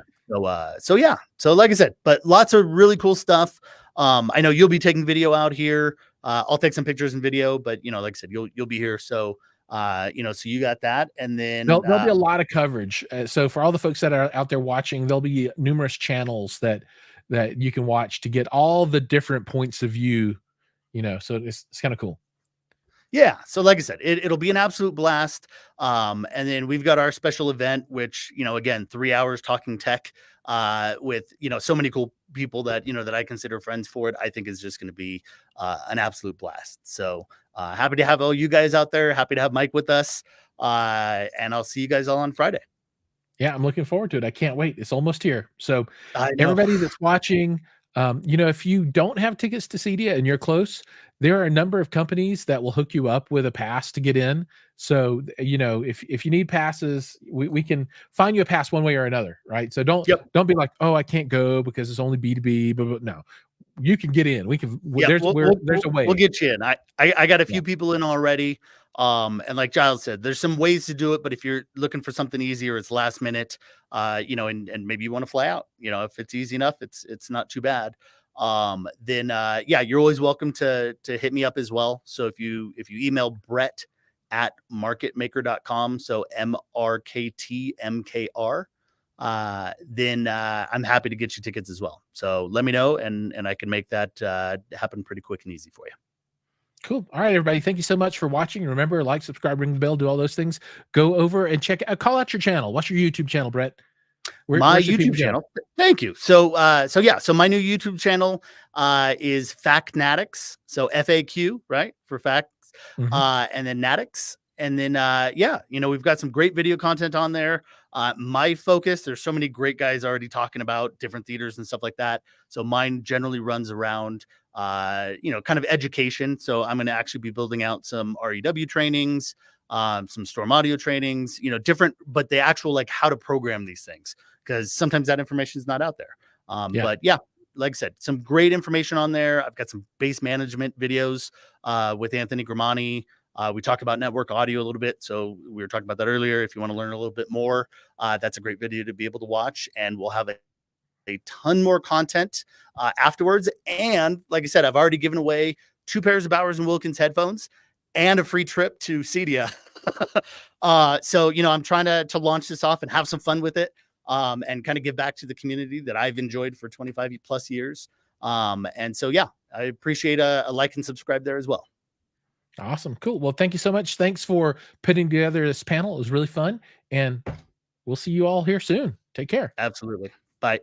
So like I said, but lots of really cool stuff. I know you'll be taking video out here. I'll take some pictures and video, but like I said, you'll be here. So, so you got that, and then there'll be a lot of coverage. So for all the folks that are out there watching, there'll be numerous channels that you can watch to get all the different points of view, so it's kind of cool. Yeah. So like I said, it'll be an absolute blast. And then we've got our special event, which, again, 3 hours talking tech, with, so many cool people that, that I consider friends for it. I think is just going to be, an absolute blast. So, happy to have all you guys out there. Happy to have Mike with us. And I'll see you guys all on Friday. Yeah. I'm looking forward to it. I can't wait. It's almost here. So everybody that's watching, if you don't have tickets to Cedia and you're close, there are a number of companies that will hook you up with a pass to get in. So, if you need passes, we can find you a pass one way or another, right? So don't be like, oh, I can't go because it's only B2B, but no, you can get in. We can, there's a way. We'll get you in. I got a few people in already. And like Giles said, there's some ways to do it, but if you're looking for something easier, it's last minute, and maybe you want to fly out, if it's easy enough, it's not too bad. Then you're always welcome to hit me up as well. So if you email Brett at marketmaker.com, so MRKTMKR, then I'm happy to get you tickets as well. So let me know, and I can make that happen pretty quick and easy for you. Cool. All right, everybody. Thank you so much for watching. Remember, like, subscribe, ring the bell, do all those things. Go over and check call out your channel. What's your YouTube channel, Brett? My YouTube channel. Thank you. So my new YouTube channel is Facnatics. So FAQ, right? For facts. And then Natics. And then we've got some great video content on there. My focus, there's so many great guys already talking about different theaters and stuff like that. So mine generally runs around kind of education. So I'm going to actually be building out some REW trainings, some Storm audio trainings, different, but the actual, like, how to program these things, because sometimes that information is not out there. But yeah, like I said, some great information on there. I've got some bass management videos with Anthony Gramani. We talk about network audio a little bit. So we were talking about that earlier. If you want to learn a little bit more, that's a great video to be able to watch. And we'll have a ton more content afterwards. And like I said, I've already given away 2 pairs of Bowers & Wilkins headphones and a free trip to Cedia. So, you know, I'm trying to launch this off and have some fun with it, and kind of give back to the community that I've enjoyed for 25 plus years. And so, yeah, I appreciate a like and subscribe there as well. Awesome. Cool. Well, thank you so much. Thanks for putting together this panel. It was really fun. And we'll see you all here soon. Take care. Absolutely. Bye.